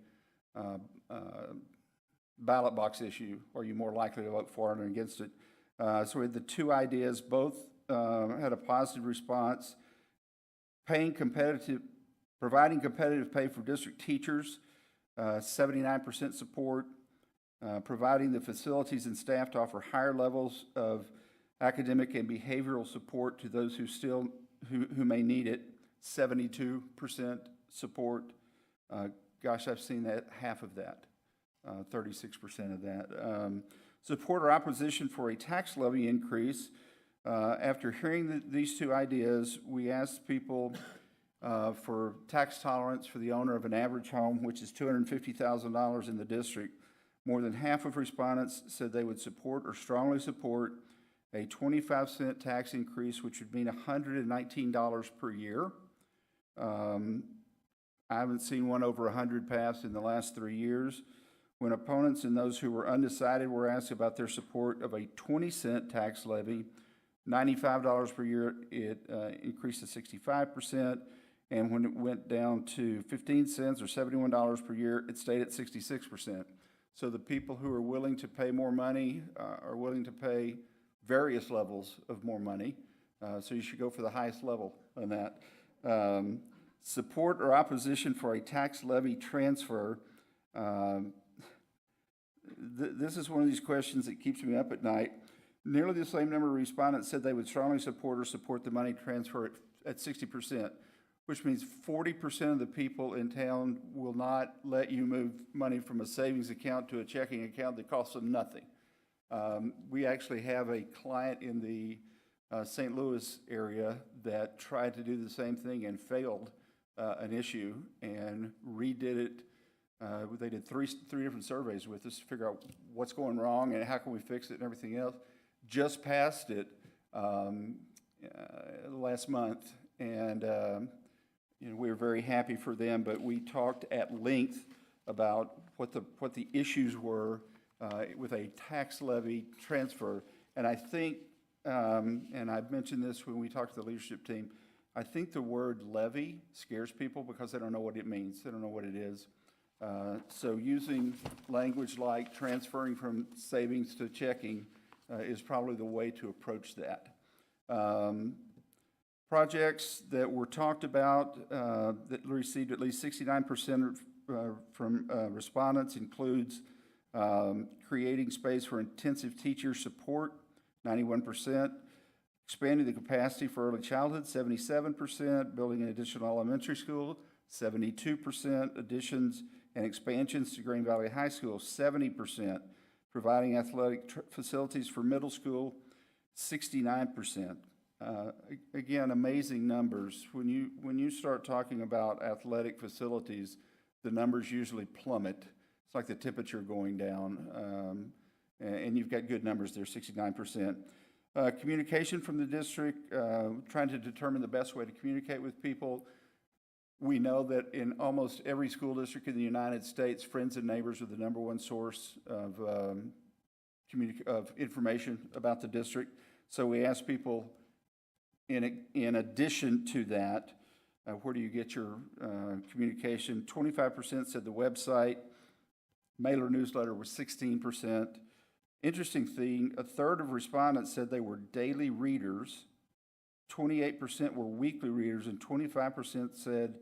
ballot box issue, are you more likely to vote for it or against it? So we had the two ideas, both had a positive response. Providing competitive pay for district teachers, 79% support. Providing the facilities and staff to offer higher levels of academic and behavioral support to those who may need it, 72% support. Gosh, I've seen that, half of that, 36% of that. Support or opposition for a tax levy increase. After hearing these two ideas, we asked people for tax tolerance for the owner of an average home, which is $250,000 in the district. More than half of respondents said they would support or strongly support a 25-cent tax increase, which would mean $119 per year. I haven't seen one over 100 passed in the last 3 years. When opponents and those who were undecided were asked about their support of a 20-cent tax levy, $95 per year, it increased to 65%. And when it went down to 15 cents or $71 per year, it stayed at 66%. So the people who are willing to pay more money are willing to pay various levels of more money. So you should go for the highest level on that. Support or opposition for a tax levy transfer. This is one of these questions that keeps me up at night. Nearly the same number of respondents said they would strongly support or support the money transfer at 60%, which means 40% of the people in town will not let you move money from a savings account to a checking account that costs them nothing. We actually have a client in the St. Louis area that tried to do the same thing and failed an issue and redid it. They did three different surveys with us to figure out what's going wrong and how can we fix it and everything else. Just passed it last month, and we were very happy for them. But we talked at length about what the issues were with a tax levy transfer. And I think, and I've mentioned this when we talked to the leadership team, I think the word levy scares people because they don't know what it means. They don't know what it is. So using language like transferring from savings to checking is probably the way to approach that. Projects that were talked about that received at least 69% from respondents includes creating space for intensive teacher support, 91%, expanding the capacity for early childhood, 77%, building an additional elementary school, 72%, additions and expansions to Green Valley High School, 70%, providing athletic facilities for middle school, 69%. Again, amazing numbers. When you start talking about athletic facilities, the numbers usually plummet. It's like the temperature going down, and you've got good numbers there, 69%. Communication from the district, trying to determine the best way to communicate with people. We know that in almost every school district in the United States, friends and neighbors are the number one source of information about the district. So we ask people, in addition to that, where do you get your communication? 25% said the website. Mailer newsletter was 16%. Interesting thing, a third of respondents said they were daily readers, 28% were weekly readers, and 25% said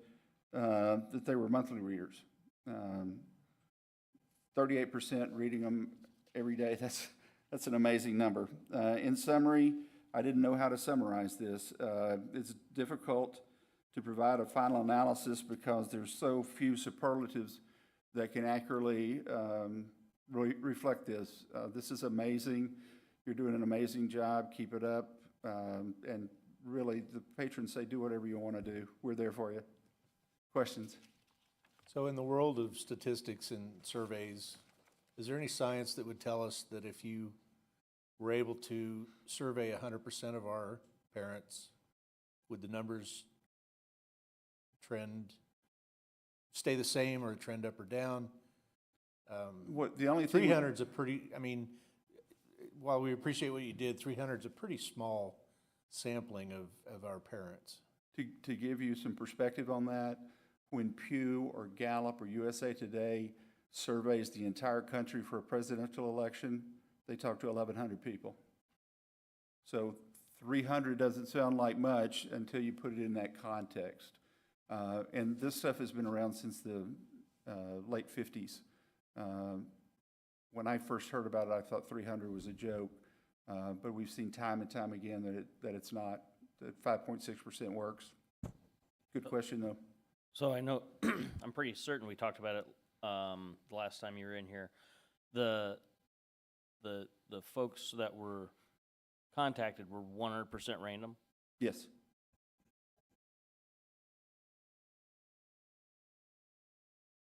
that they were monthly readers. 38% reading them every day. That's an amazing number. In summary, I didn't know how to summarize this. It's difficult to provide a final analysis because there's so few superlatives that can accurately reflect this. This is amazing. You're doing an amazing job. Keep it up. And really, the patrons say, do whatever you want to do. We're there for you. Questions? So in the world of statistics and surveys, is there any science that would tell us that if you were able to survey 100% of our parents, would the numbers stay the same or trend up or down? The only thing 300 is a pretty, I mean, while we appreciate what you did, 300 is a pretty small sampling of our parents. To give you some perspective on that, when Pew or Gallup or USA Today surveys the entire country for a presidential election, they talk to 1,100 people. So 300 doesn't sound like much until you put it in that context. And this stuff has been around since the late 50s. When I first heard about it, I thought 300 was a joke, but we've seen time and time again that it's not, that 5.6% works. Good question, though. So I know, I'm pretty certain we talked about it the last time you were in here. The folks that were contacted were 100% random? Yes.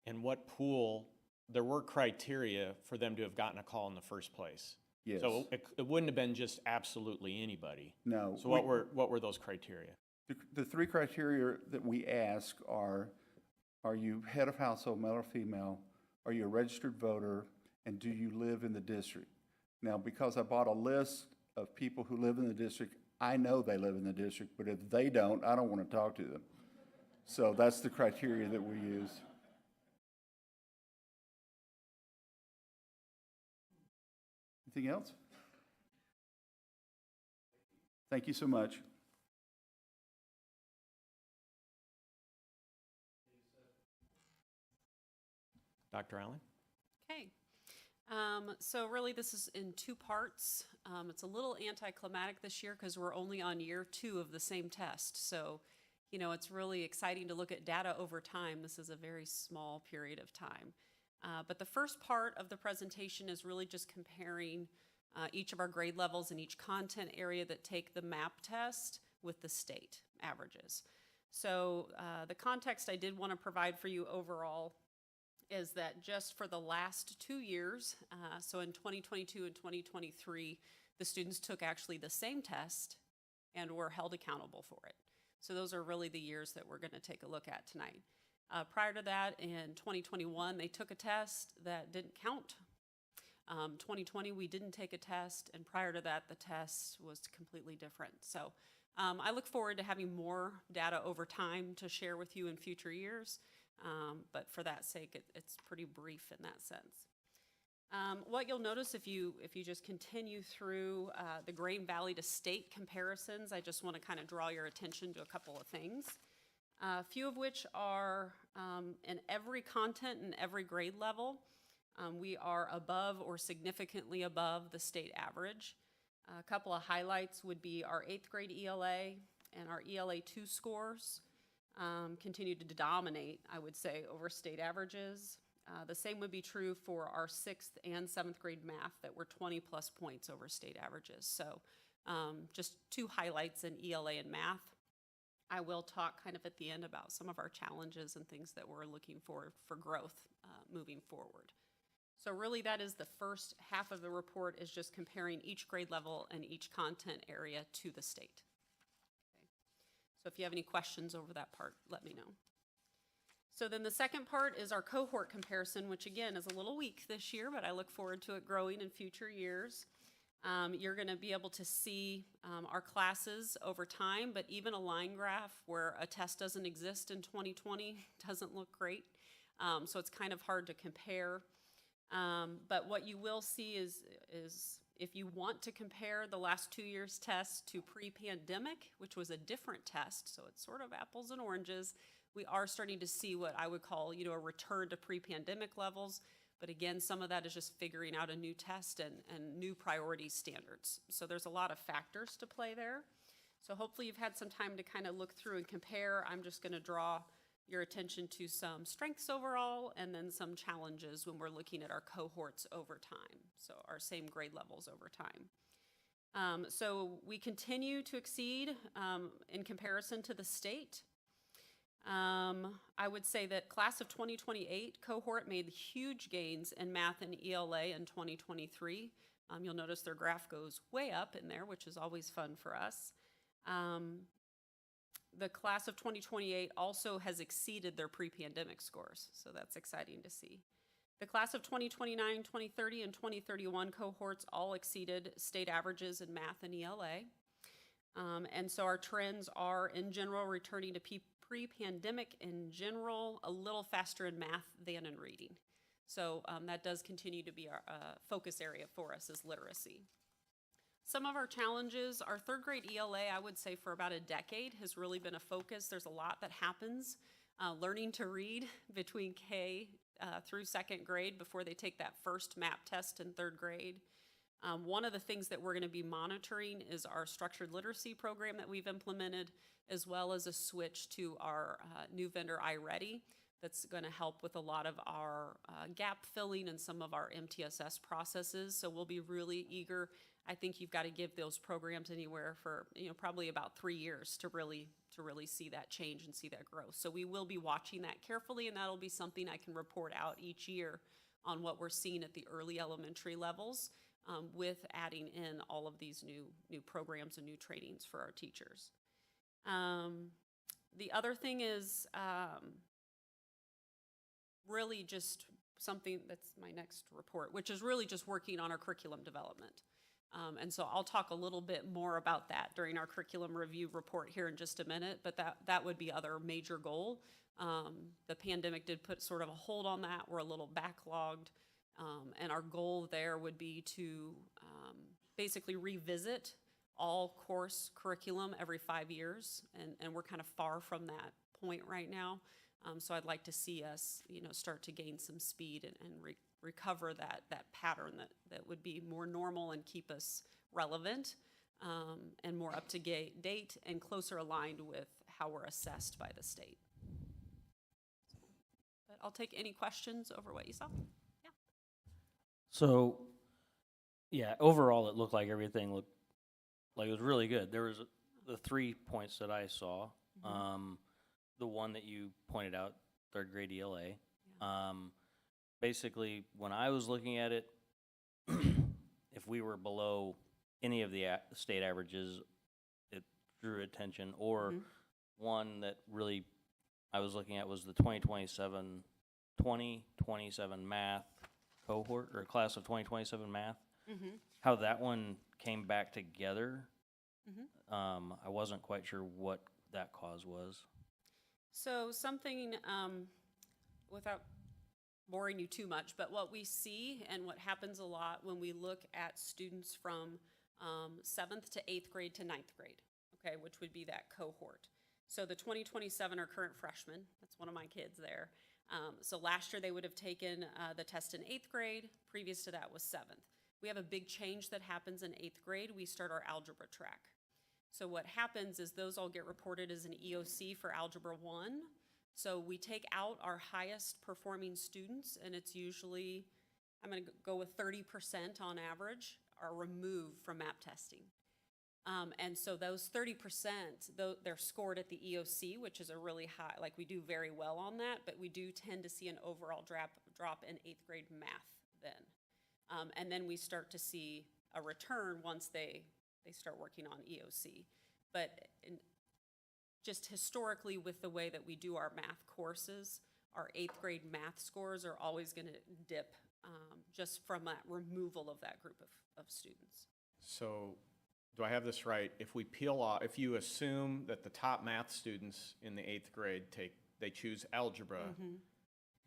And what pool, there were criteria for them to have gotten a call in the first place. Yes. So it wouldn't have been just absolutely anybody. No. So what were those criteria? The three criteria that we ask are you head of household, male or female? Are you a registered voter? And do you live in the district? Now, because I bought a list of people who live in the district, I know they live in the district, but if they don't, I don't want to talk to them. So that's the criteria that we use. Anything else? Thank you so much. Dr. Allen? Okay. So really this is in two parts. It's a little anticlimactic this year because we're only on year 2 of the same test. So, you know, it's really exciting to look at data over time. This is a very small period of time. But the first part of the presentation is really just comparing each of our grade levels in each content area that take the MAP test with the state averages. So the context I did want to provide for you overall is that just for the last 2 years, so in 2022 and 2023, the students took actually the same test and were held accountable for it. So those are really the years that we're going to take a look at tonight. Prior to that, in 2021, they took a test that didn't count. 2020, we didn't take a test, and prior to that, the test was completely different. So I look forward to having more data over time to share with you in future years, but for that sake, it's pretty brief in that sense. What you'll notice if you just continue through the Grain Valley to state comparisons, I just want to kind of draw your attention to a couple of things. A few of which are in every content and every grade level. We are above or significantly above the state average. A couple of highlights would be our 8th grade ELA and our ELA 2 scores continue to dominate, I would say, over state averages. The same would be true for our 6th and 7th grade math that were 20 plus points over state averages. So just 2 highlights in ELA and math. I will talk kind of at the end about some of our challenges and things that we're looking for growth moving forward. So really that is the first half of the report, is just comparing each grade level and each content area to the state. Okay. So if you have any questions over that part, let me know. So then the second part is our cohort comparison, which again is a little weak this year, but I look forward to it growing in future years. You're going to be able to see our classes over time, but even a line graph where a test doesn't exist in 2020 doesn't look great. So it's kind of hard to compare. But what you will see is if you want to compare the last 2 years' tests to pre-pandemic, which was a different test, so it's sort of apples and oranges, we are starting to see what I would call, a return to pre-pandemic levels. But again, some of that is just figuring out a new test and new priority standards. So there's a lot of factors to play there. So hopefully you've had some time to kind of look through and compare. I'm just going to draw your attention to some strengths overall and then some challenges when we're looking at our cohorts over time, so our same grade levels over time. So we continue to exceed in comparison to the state. I would say that class of 2028 cohort made huge gains in math and ELA in 2023. You'll notice their graph goes way up in there, which is always fun for us. The class of 2028 also has exceeded their pre-pandemic scores, so that's exciting to see. The class of 2029, 2030, and 2031 cohorts all exceeded state averages in math and ELA. And so our trends are, in general, returning to pre-pandemic in general, a little faster in math than in reading. So that does continue to be our focus area for us, is literacy. Some of our challenges, our 3rd grade ELA, I would say for about a decade, has really been a focus. There's a lot that happens learning to read between K through 2nd grade before they take that first MAP test in 3rd grade. One of the things that we're going to be monitoring is our structured literacy program that we've implemented, as well as a switch to our new vendor iReady that's going to help with a lot of our gap filling and some of our MTSS processes. So we'll be really eager. I think you've got to give those programs anywhere for probably about 3 years to really see that change and see that growth. So we will be watching that carefully, and that'll be something I can report out each year on what we're seeing at the early elementary levels, with adding in all of these new programs and new trainings for our teachers. The other thing is really just something that's my next report, which is really just working on our curriculum development. And so I'll talk a little bit more about that during our curriculum review report here in just a minute, but that would be other major goal. The pandemic did put sort of a hold on that. We're a little backlogged. And our goal there would be to basically revisit all course curriculum every 5 years, and we're kind of far from that point right now. So I'd like to see us, start to gain some speed and recover that pattern that would be more normal and keep us relevant and more up to date and closer aligned with how we're assessed by the state. But I'll take any questions over what you saw. Yeah. So, yeah, overall, it looked like everything looked like it was really good. There was the 3 points that I saw. The one that you pointed out, 3rd grade ELA. Yeah. Basically, when I was looking at it, if we were below any of the state averages, it drew attention. Or one that really I was looking at was the 2027 math cohort, or class of 2027 math. How that one came back together I wasn't quite sure what that cause was. So something, without boring you too much, but what we see and what happens a lot when we look at students from 7th to 8th grade to 9th grade, okay, which would be that cohort. So the 2027 are current freshmen. That's one of my kids there. So last year they would have taken the test in 8th grade. Previous to that was 7th. We have a big change that happens in 8th grade. We start our algebra track. So what happens is those all get reported as an EOC for Algebra 1. So we take out our highest performing students, and it's usually, I'm going to go with 30% on average, are removed from MAP testing. And so those 30%, they're scored at the EOC, which is a really high, like we do very well on that, but we do tend to see an overall drop in 8th grade math then. And then we start to see a return once they start working on EOC. But just historically, with the way that we do our math courses, our 8th grade math scores are always going to dip just from that removal of that group of students. So, do I have this right? If we peel off, if you assume that the top math students in the 8th grade they choose algebra,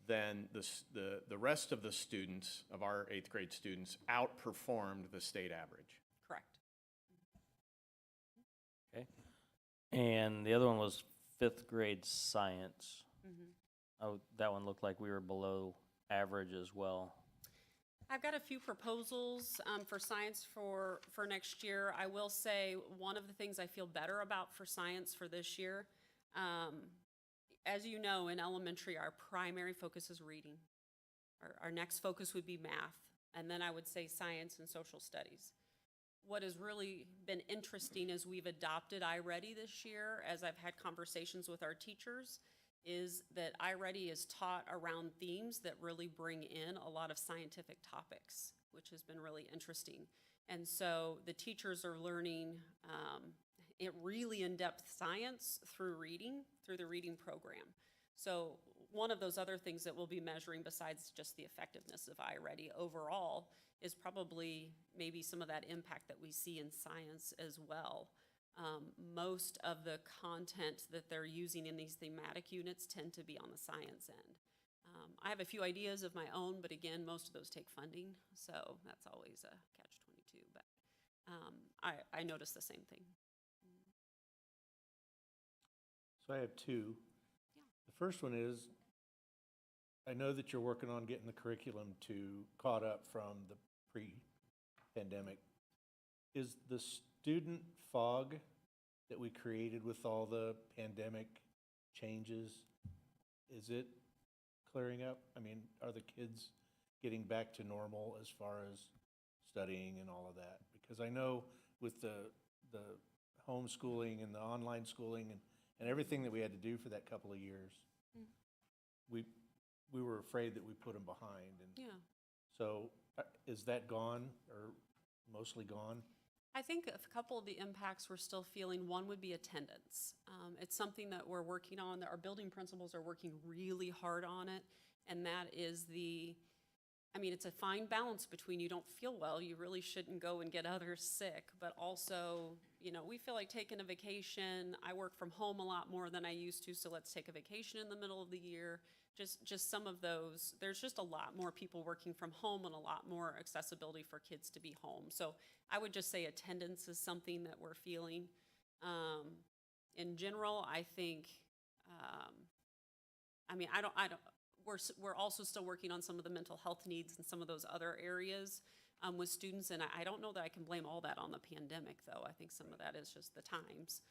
then the rest of the students, of our 8th grade students, outperformed the state average. Correct. Okay. And the other one was 5th grade science. Oh, that one looked like we were below average as well. I've got a few proposals for science for next year. I will say one of the things I feel better about for science for this year, as you know, in elementary, our primary focus is reading. Our next focus would be math, and then I would say science and social studies. What has really been interesting is we've adopted iReady this year, as I've had conversations with our teachers, is that iReady is taught around themes that really bring in a lot of scientific topics, which has been really interesting. And so the teachers are learning it really in-depth science through reading, through the reading program. So one of those other things that we'll be measuring besides just the effectiveness of iReady overall is probably maybe some of that impact that we see in science as well. Most of the content that they're using in these thematic units tend to be on the science end. I have a few ideas of my own, but again, most of those take funding, so that's always a catch-22, but I noticed the same thing. So I have two. The first one is, I know that you're working on getting the curriculum caught up from the pre-pandemic. Is the student fog that we created with all the pandemic changes, is it clearing up? I mean, are the kids getting back to normal as far as studying and all of that? Because I know with the homeschooling and the online schooling and everything that we had to do for that couple of years, we were afraid that we put them behind. And Yeah. so is that gone or mostly gone? I think a couple of the impacts we're still feeling, one would be attendance. It's something that we're working on, that our building principals are working really hard on it, and that is it's a fine balance between you don't feel well, you really shouldn't go and get others sick, but also, we feel like taking a vacation. I work from home a lot more than I used to, so let's take a vacation in the middle of the year. Just some of those, there's just a lot more people working from home and a lot more accessibility for kids to be home. So I would just say attendance is something that we're feeling. In general, I think, we're also still working on some of the mental health needs and some of those other areas with students, and I don't know that I can blame all that on the pandemic, though. I think some of that is just the times.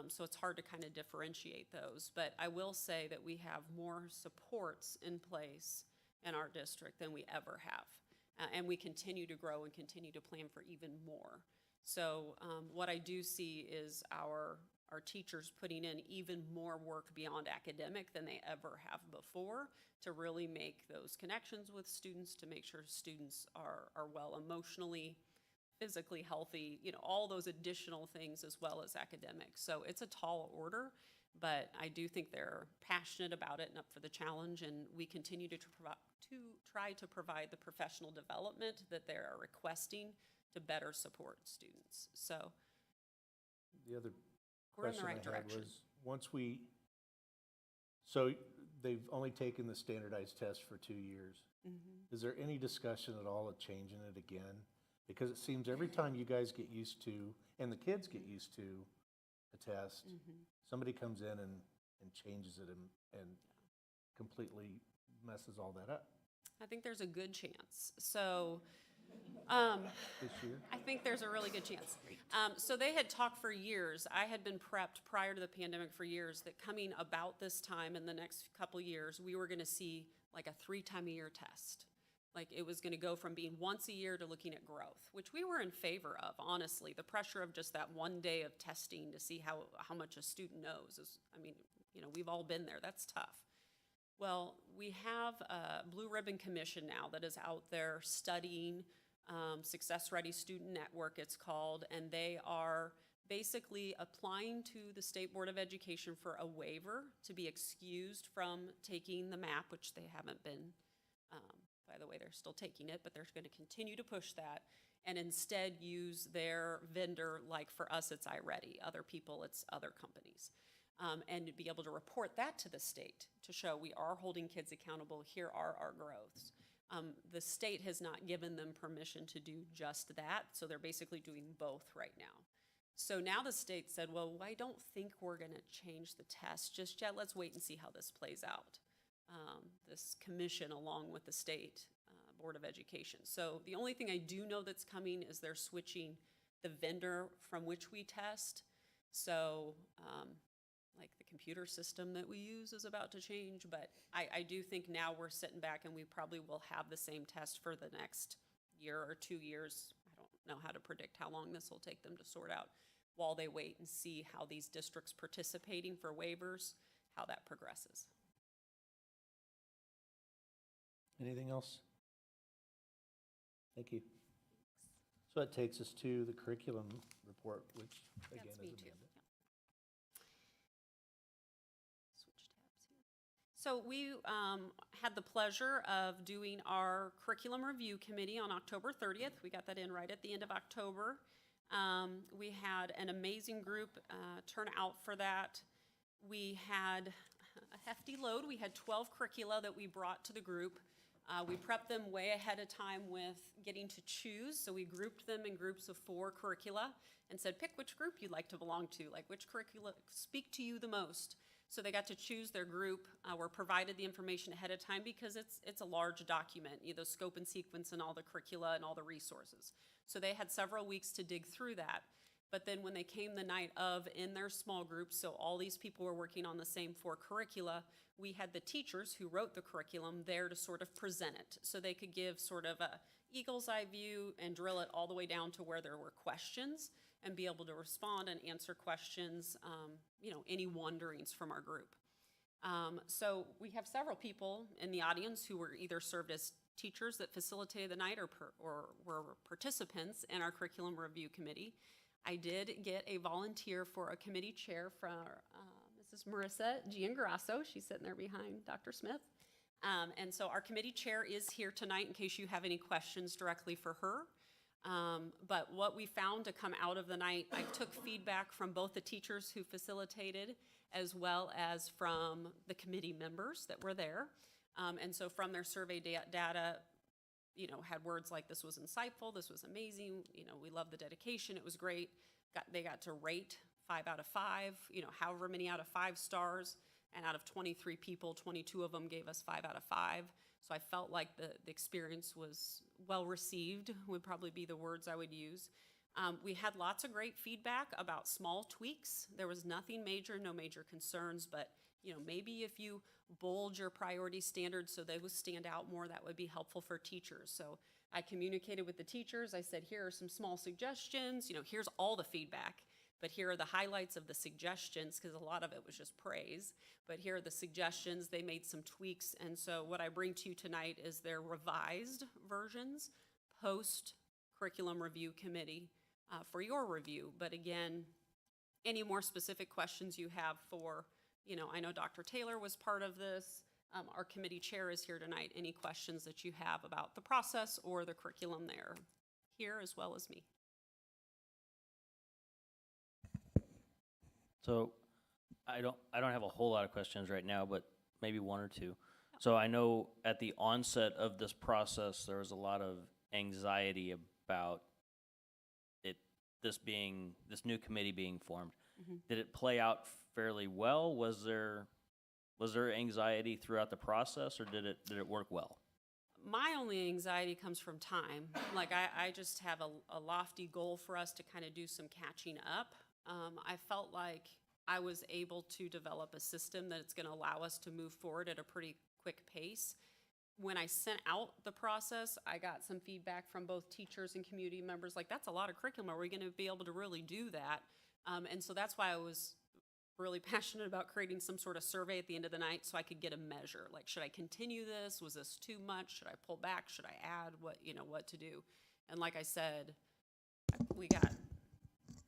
So it's hard to kind of differentiate those. But I will say that we have more supports in place in our district than we ever have. And we continue to grow and continue to plan for even more. So what I do see is our teachers putting in even more work beyond academic than they ever have before to really make those connections with students, to make sure students are well emotionally, physically healthy, all those additional things as well as academics. So it's a tall order, but I do think they're passionate about it and up for the challenge, and we continue to try to provide the professional development that they are requesting to better support students. So The other We're in the question I right had direction. was, so they've only taken the standardized test for 2 years. Mm-hmm. Is there any discussion at all of changing it again? Because it seems every time you guys get used to, and the kids get used to a test, Mm-hmm. somebody comes in and changes it and completely messes all that up I think there's a good chance. So, this year. I think there's a really good chance. So they had talked for years. I had been prepped prior to the pandemic for years that coming about this time in the next couple years, we were going to see like a 3-time-a-year test. Like it was going to go from being once a year to looking at growth, which we were in favor of, honestly. The pressure of just that one day of testing to see how much a student knows is, I mean, you know, we've all been there. That's tough. Well, we have a Blue Ribbon Commission now that is out there studying Success Ready Student Network, it's called, and they are basically applying to the State Board of Education for a waiver to be excused from taking the MAP, which they haven't been. By the way, they're still taking it, but they're going to continue to push that and instead use their vendor, like for us, it's iReady. Other people, it's other companies. And to be able to report that to the state to show we are holding kids accountable, here are our growths. The state has not given them permission to do just that, so they're basically doing both right now. So now the state said, well, I don't think we're going to change the test just yet. Let's wait and see how this plays out. This commission along with the state Board of Education. So the only thing I do know that's coming is they're switching the vendor from which we test. So like the computer system that we use is about to change, but I do think now we're sitting back and we probably will have the same test for the next year or 2 years. I don't know how to predict how long this will take them to sort out while they wait and see how these districts participating for waivers, how that progresses. Anything else? Thank you. So that takes us to the curriculum report, which again That's is me amended. too. Switch tabs here. So we had the pleasure of doing our curriculum review committee on October 30th. We got that in right at the end of October. We had an amazing group turn out for that. We had a hefty load. We had 12 curricula that we brought to the group. We prepped them way ahead of time with getting to choose, so we grouped them in groups of 4 curricula and said, pick which group you'd like to belong to, like which curricula speak to you the most. So they got to choose their group. We're provided the information ahead of time because it's a large document, you know, scope and sequence and all the curricula and all the resources. So they had several weeks to dig through that. But then when they came the night of in their small groups, so all these people were working on the same 4 curricula, we had the teachers who wrote the curriculum there to sort of present it. So they could give sort of a eagle's eye view and drill it all the way down to where there were questions and be able to respond and answer questions, you know, any wonderings from our group. So we have several people in the audience who were either served as teachers that facilitated the night or were participants in our curriculum review committee. I did get a volunteer for a committee chair from Mrs. Marissa Giangrasso. She's sitting there behind Dr. Smith. And so our committee chair is here tonight in case you have any questions directly for her. But what we found to come out of the night, I took feedback from both the teachers who facilitated as well as from the committee members that were there. And so from their survey data, you know, had words like this was insightful, this was amazing, you know, we love the dedication, it was great. They got to rate 5 out of 5, you know, however many out of 5 stars, and out of 23 people, 22 of them gave us 5 out of 5. So I felt like the experience was well received, would probably be the words I would use. We had lots of great feedback about small tweaks. There was nothing major, no major concerns, but you know, maybe if you bold your priority standards so they would stand out more, that would be helpful for teachers. So I communicated with the teachers. I said, here are some small suggestions. You know, here's all the feedback, but here are the highlights of the suggestions, because a lot of it was just praise. But here are the suggestions. They made some tweaks. And so what I bring to you tonight is their revised versions post curriculum review committee for your review. But again, any more specific questions you have for, you know, I know Dr. Taylor was part of this. Our committee chair is here tonight. Any questions that you have about the process or the curriculum there, here as well as me. So I don't have a whole lot of questions right now, but maybe one or two. So I know at the onset of this process, there was a lot of anxiety about this new committee being formed. Did it play out fairly well? Was there anxiety throughout the process, or did it work well? My only anxiety comes from time. Like, I just have a lofty goal for us to kind of do some catching up. I felt like I was able to develop a system that's going to allow us to move forward at a pretty quick pace. When I sent out the process, I got some feedback from both teachers and community members, like, that's a lot of curriculum. Are we going to be able to really do that? And so that's why I was really passionate about creating some sort of survey at the end of the night so I could get a measure. Like, should I continue this? Was this too much? Should I pull back? Should I add? What to do? And like I said,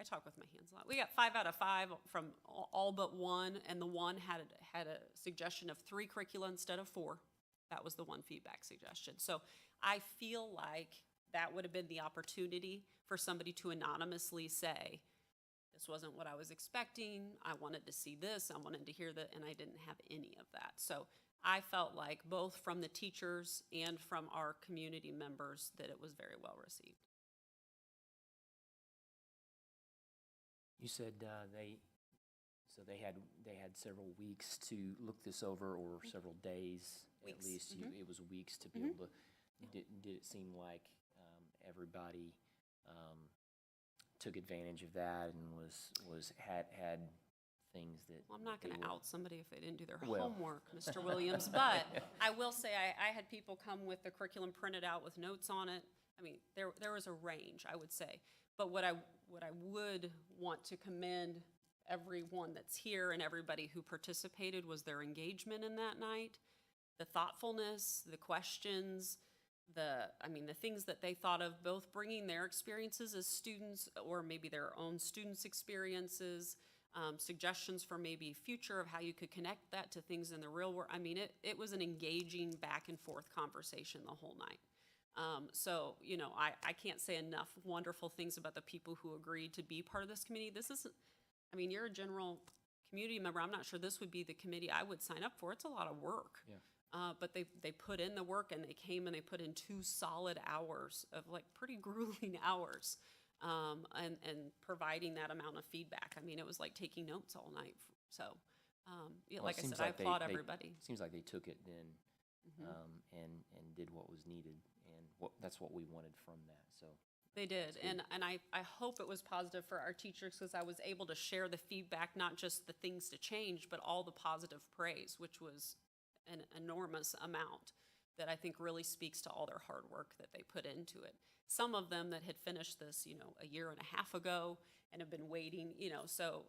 I talk with my hands a lot. We got 5 out of 5 from all but one, and the one had a suggestion of 3 curricula instead of 4. That was the one feedback suggestion. So I feel like that would have been the opportunity for somebody to anonymously say, this wasn't what I was expecting, I wanted to see this, I wanted to hear that, and I didn't have any of that. So I felt like both from the teachers and from our community members that it was very well received. You said they had several weeks to look this over, or several days Weeks. at least. Mhm. It was weeks to be able to. Did it seem like everybody took advantage of that and had things that? Well, I'm not going to out somebody if they didn't do their Well. homework, Mr. Williams, but I will say I had people come with the curriculum printed out with notes on it. I mean, there was a range, I would say. But what I would want to commend everyone that's here and everybody who participated was their engagement in that night, the thoughtfulness, the questions, the things that they thought of, both bringing their experiences as students or maybe their own students' experiences, suggestions for maybe future of how you could connect that to things in the real world. I mean, it was an engaging back and forth conversation the whole night. So, I can't say enough wonderful things about the people who agreed to be part of this committee. This isn't, you're a general community member. I'm not sure this would be the committee I would sign up for. It's a lot of work. Yeah. But they put in the work, and they came and they put in 2 solid hours of pretty grueling hours, and providing that amount of feedback. It was like taking notes all night. So, Well, like it I seems said, I like applaud everybody. Seems like they took it then, and did what was needed, and that's what we wanted from that. So They did, and I hope it was positive for our teachers, because I was able to share the feedback, not just the things to change, but all the positive praise, which was an enormous amount that I think really speaks to all their hard work that they put into it. Some of them that had finished this, a year and a half ago and have been waiting, so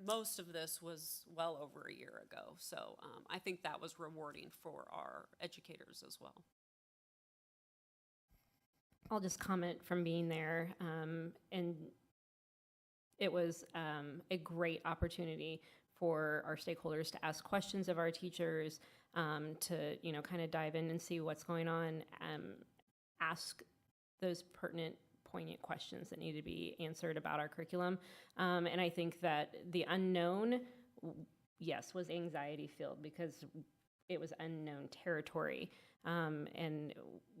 most of this was well over a year ago. So I think that was rewarding for our educators as well. I'll just comment from being there, and it was a great opportunity for our stakeholders to ask questions of our teachers, to kind of dive in and see what's going on, ask those pertinent, poignant questions that need to be answered about our curriculum. And I think that the unknown, yes, was anxiety-filled because it was unknown territory. And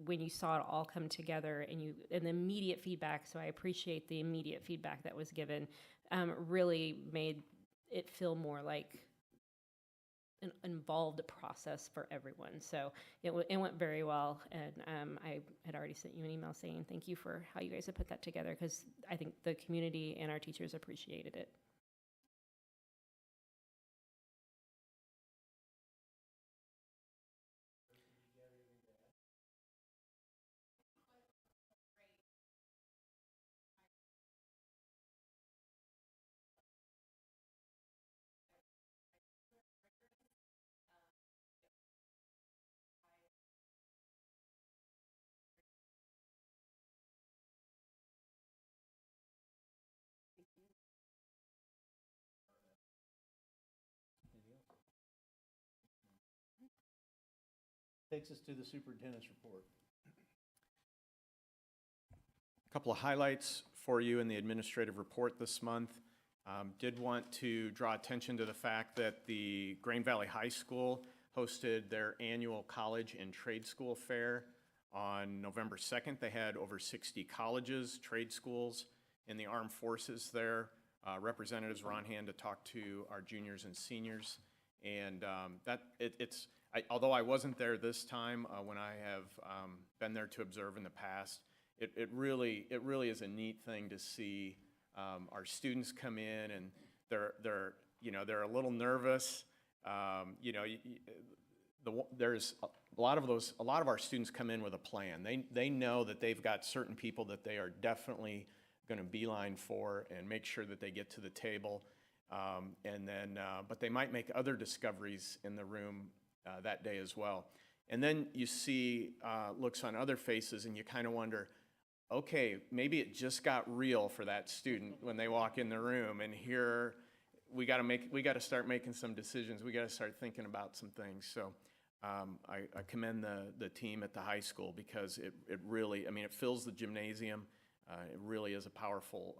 when you saw it all come together and the immediate feedback, so I appreciate the immediate feedback that was given, really made it feel more like an involved process for everyone. So it went very well, and I had already sent you an email saying thank you for how you guys have put that together, because I think the community and our teachers appreciated it. Takes us to the superintendent's report. A couple of highlights for you in the administrative report this month. Did want to draw attention to the fact that the Grain Valley High School hosted their annual college and trade school fair on November 2nd. They had over 60 colleges, trade schools, and the armed forces there. Representatives were on hand to talk to our juniors and seniors. And although I wasn't there this time, when I have been there to observe in the past, it really is a neat thing to see our students come in, and they're a little nervous. There's a lot of our students come in with a plan. They know that they've got certain people that they are definitely going to beeline for and make sure that they get to the table. But they might make other discoveries in the room that day as well. And then you see looks on other faces, and you kind of wonder, okay, maybe it just got real for that student when they walk in the room, and here we got to start making some decisions. We got to start thinking about some things. So I commend the team at the high school, because it really, it fills the gymnasium. It really is a powerful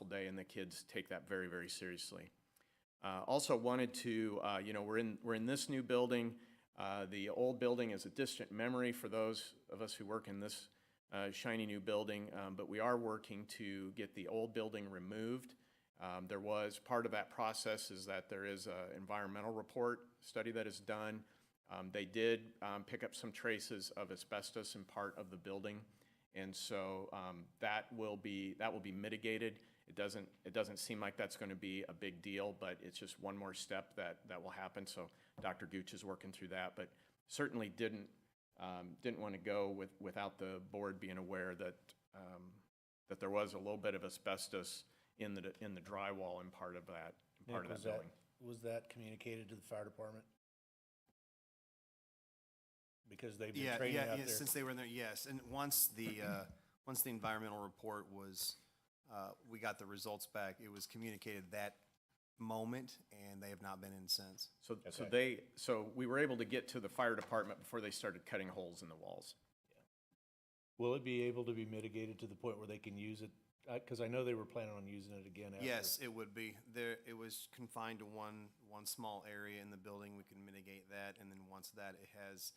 day, and the kids take that very, very seriously. Also wanted to, we're in this new building. The old building is a distant memory for those of us who work in this shiny new building, but we are working to get the old building removed. There was part of that process is that there is an environmental report study that is done. They did pick up some traces of asbestos in part of the building, and so that will be mitigated. It doesn't seem like that's going to be a big deal, but it's just one more step that will happen. So Dr. Gooch is working through that, but certainly didn't want to go without the board being aware that there was a little bit of asbestos in the drywall in part of that building. Was that communicated to the fire department? Because they've been training out there. Since they were in there, yes. And once the environmental report was, we got the results back, it was communicated that moment, and they have not been in since. So we were able to get to the fire department before they started cutting holes in the walls. Will it be able to be mitigated to the point where they can use it? Because I know they were planning on using it again after. Yes, it would be. It was confined to one small area in the building. We can mitigate that, and then once that it has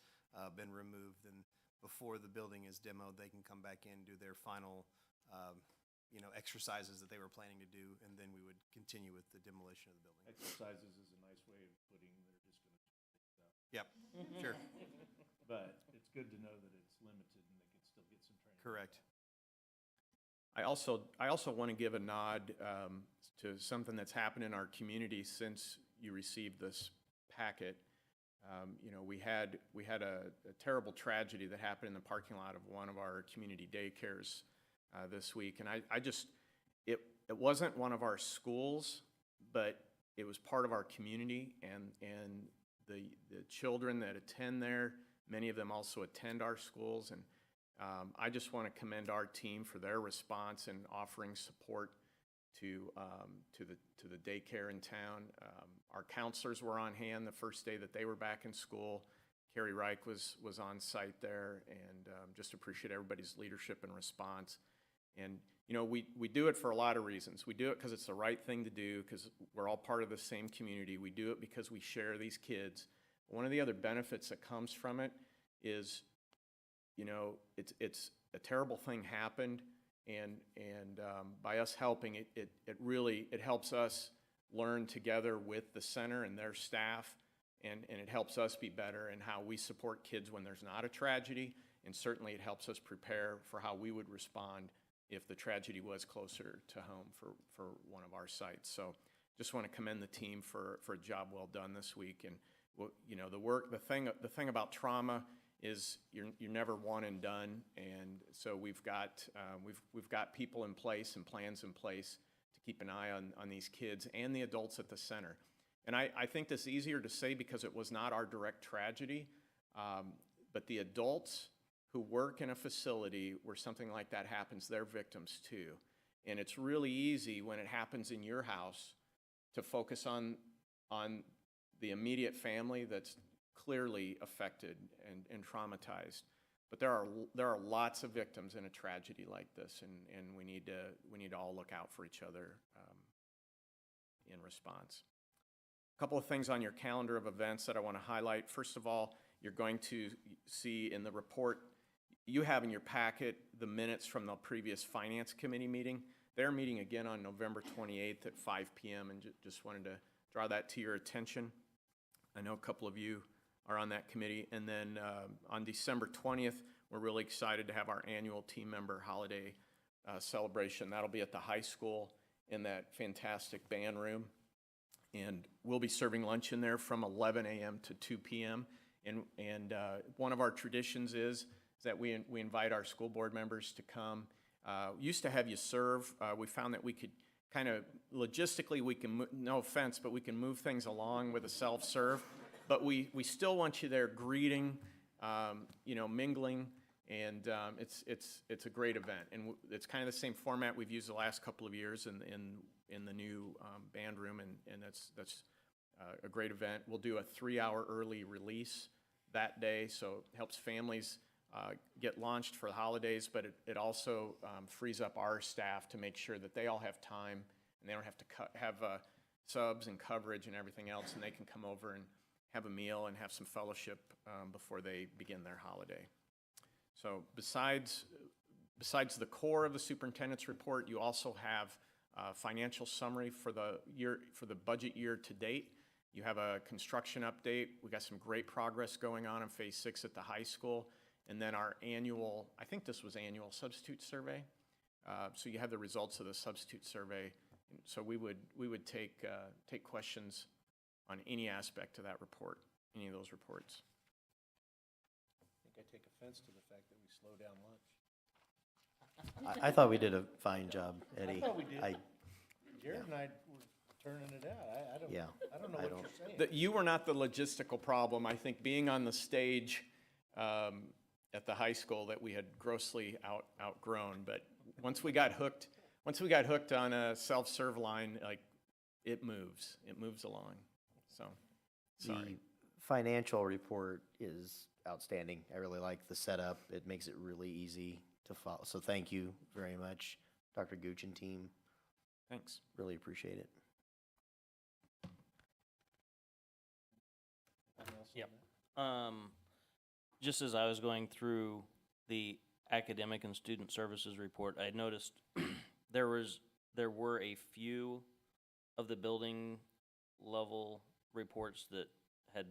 been removed, then before the building is demoed, they can come back in, do their final exercises that they were planning to do, and then we would continue with the demolition of the building. Exercises is a nice way of putting they're just going to stuff. Yep, sure. But it's good to know that it's limited and they can still get some training. Correct. I also want to give a nod to something that's happened in our community since you received this packet. We had a terrible tragedy that happened in the parking lot of one of our community daycares this week, and it wasn't one of our schools, but it was part of our community, and the children that attend there, many of them also attend our schools, and I just want to commend our team for their response and offering support to the daycare in town. Our counselors were on hand the first day that they were back in school. Carrie Reich was on site there, and just appreciate everybody's leadership and response. And we do it for a lot of reasons. We do it because it's the right thing to do, because we're all part of the same community. We do it because we share these kids. One of the other benefits that comes from it is, it's a terrible thing happened, and by us helping, it really helps us learn together with the center and their staff, and it helps us be better in how we support kids when there's not a tragedy, and certainly it helps us prepare for how we would respond if the tragedy was closer to home for one of our sites. So just want to commend the team for a job well done this week. And the thing about trauma is you're never one and done, and so we've got people in place and plans in place to keep an eye on these kids and the adults at the center. And I think this is easier to say because it was not our direct tragedy, but the adults who work in a facility where something like that happens, they're victims too. And it's really easy when it happens in your house to focus on the immediate family that's clearly affected and traumatized. But there are lots of victims in a tragedy like this, and we need to all look out for each other in response. A couple of things on your calendar of events that I want to highlight. First of all, you're going to see in the report, you have in your packet the minutes from the previous Finance Committee meeting. They're meeting again on November 28th at 5 p.m. and just wanted to draw that to your attention. I know a couple of you are on that committee. And then on December 20th, we're really excited to have our annual team member holiday celebration. That'll be at the high school in that fantastic band room. And we'll be serving lunch in there from 11 a.m. to 2 p.m. And one of our traditions is that we invite our school board members to come. Used to have you serve. We found that we could kind of logistically, we can, no offense, but we can move things along with a self-serve. But we still want you there greeting, mingling, and it's a great event. And it's kind of the same format we've used the last couple of years in the new band room, and that's a great event. We'll do a 3-hour early release that day, so it helps families get launched for the holidays, but it also frees up our staff to make sure that they all have time and they don't have to have subs and coverage and everything else, and they can come over and have a meal and have some fellowship before they begin their holiday. So besides the core of the superintendent's report, you also have a financial summary for the budget year to date. You have a construction update. We got some great progress going on in Phase 6 at the high school. And then our annual, I think this was annual substitute survey. So you have the results of the substitute survey. So we would take questions on any aspect of that report, any of those reports. I think I take offense to the fact that we slow down lunch. I thought we did a fine job, Eddie. I thought we did. Jared and I were turning it out. I don't know what you're saying. You were not the logistical problem. I think being on the stage at the high school that we had grossly outgrown. But once we got hooked on a self-serve line, like it moves along. So, sorry. The financial report is outstanding. I really like the setup. It makes it really easy to follow. So thank you very much, Dr. Gooch and team. Thanks. Really appreciate it. Yep. Just as I was going through the academic and student services report, I noticed there were a few of the building level reports that had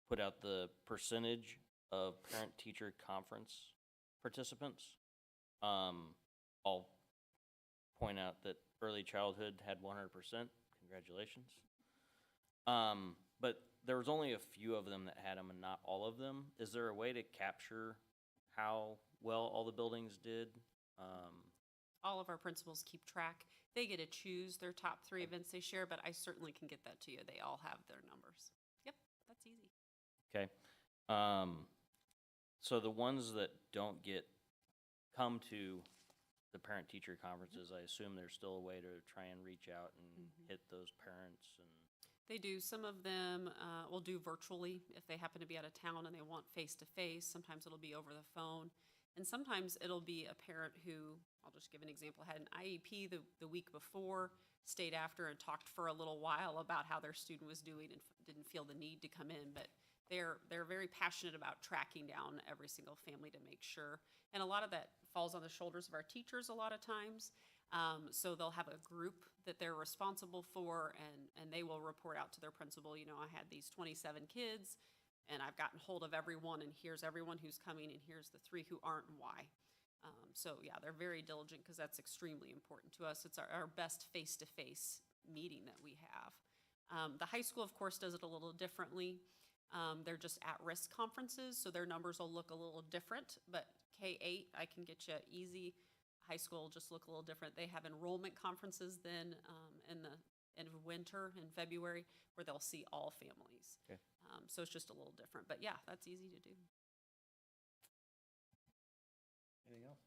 put out the percentage of parent-teacher conference participants. I'll point out that early childhood had 100%. Congratulations. But there was only a few of them that had them and not all of them. Is there a way to capture how well all the buildings did? All of our principals keep track. They get to choose their top 3 events they share, but I certainly can get that to you. They all have their numbers. Yep, that's easy. Okay. So the ones that don't come to the parent-teacher conferences, I assume there's still a way to try and reach out and hit those parents and. They do. Some of them will do virtually if they happen to be out of town and they want face-to-face. Sometimes it'll be over the phone. And sometimes it'll be a parent who, I'll just give an example, had an IEP the week before, stayed after and talked for a little while about how their student was doing and didn't feel the need to come in. But they're very passionate about tracking down every single family to make sure. And a lot of that falls on the shoulders of our teachers a lot of times. So they'll have a group that they're responsible for, and they will report out to their principal, I had these 27 kids, and I've gotten hold of everyone, and here's everyone who's coming, and here's the 3 who aren't and why. So yeah, they're very diligent because that's extremely important to us. It's our best face-to-face meeting that we have. The high school, of course, does it a little differently. They're just at-risk conferences, so their numbers will look a little different, but K-8, I can get you easy. High school will just look a little different. They have enrollment conferences then in the end of winter in February where they'll see all families. Okay. So it's just a little different. But yeah, that's easy to do. Anything else?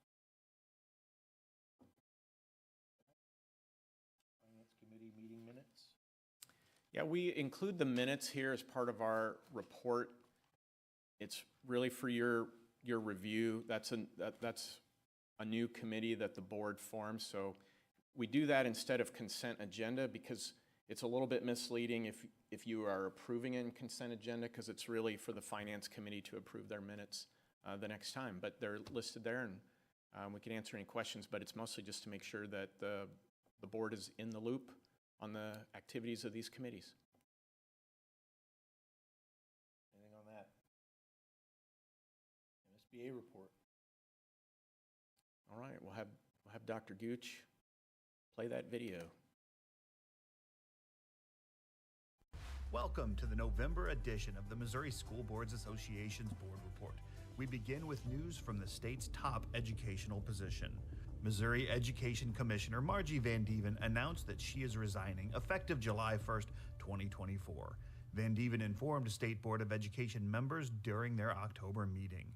Finance Committee meeting minutes? Yeah, we include the minutes here as part of our report. It's really for your review. That's a new committee that the board forms, so we do that instead of consent agenda because it's a little bit misleading if you are approving in consent agenda, because it's really for the finance committee to approve their minutes the next time. But they're listed there, and we can answer any questions, but it's mostly just to make sure that the board is in the loop on the activities of these committees. Anything on that? MSBA report. All right, we'll have Dr. Gooch play that video. Welcome to the November edition of the Missouri School Boards Association's Board Report. We begin with news from the state's top educational position. Missouri Education Commissioner Margie Van Dieven announced that she is resigning effective July 1st, 2024. Van Dieven informed State Board of Education members during their October meeting.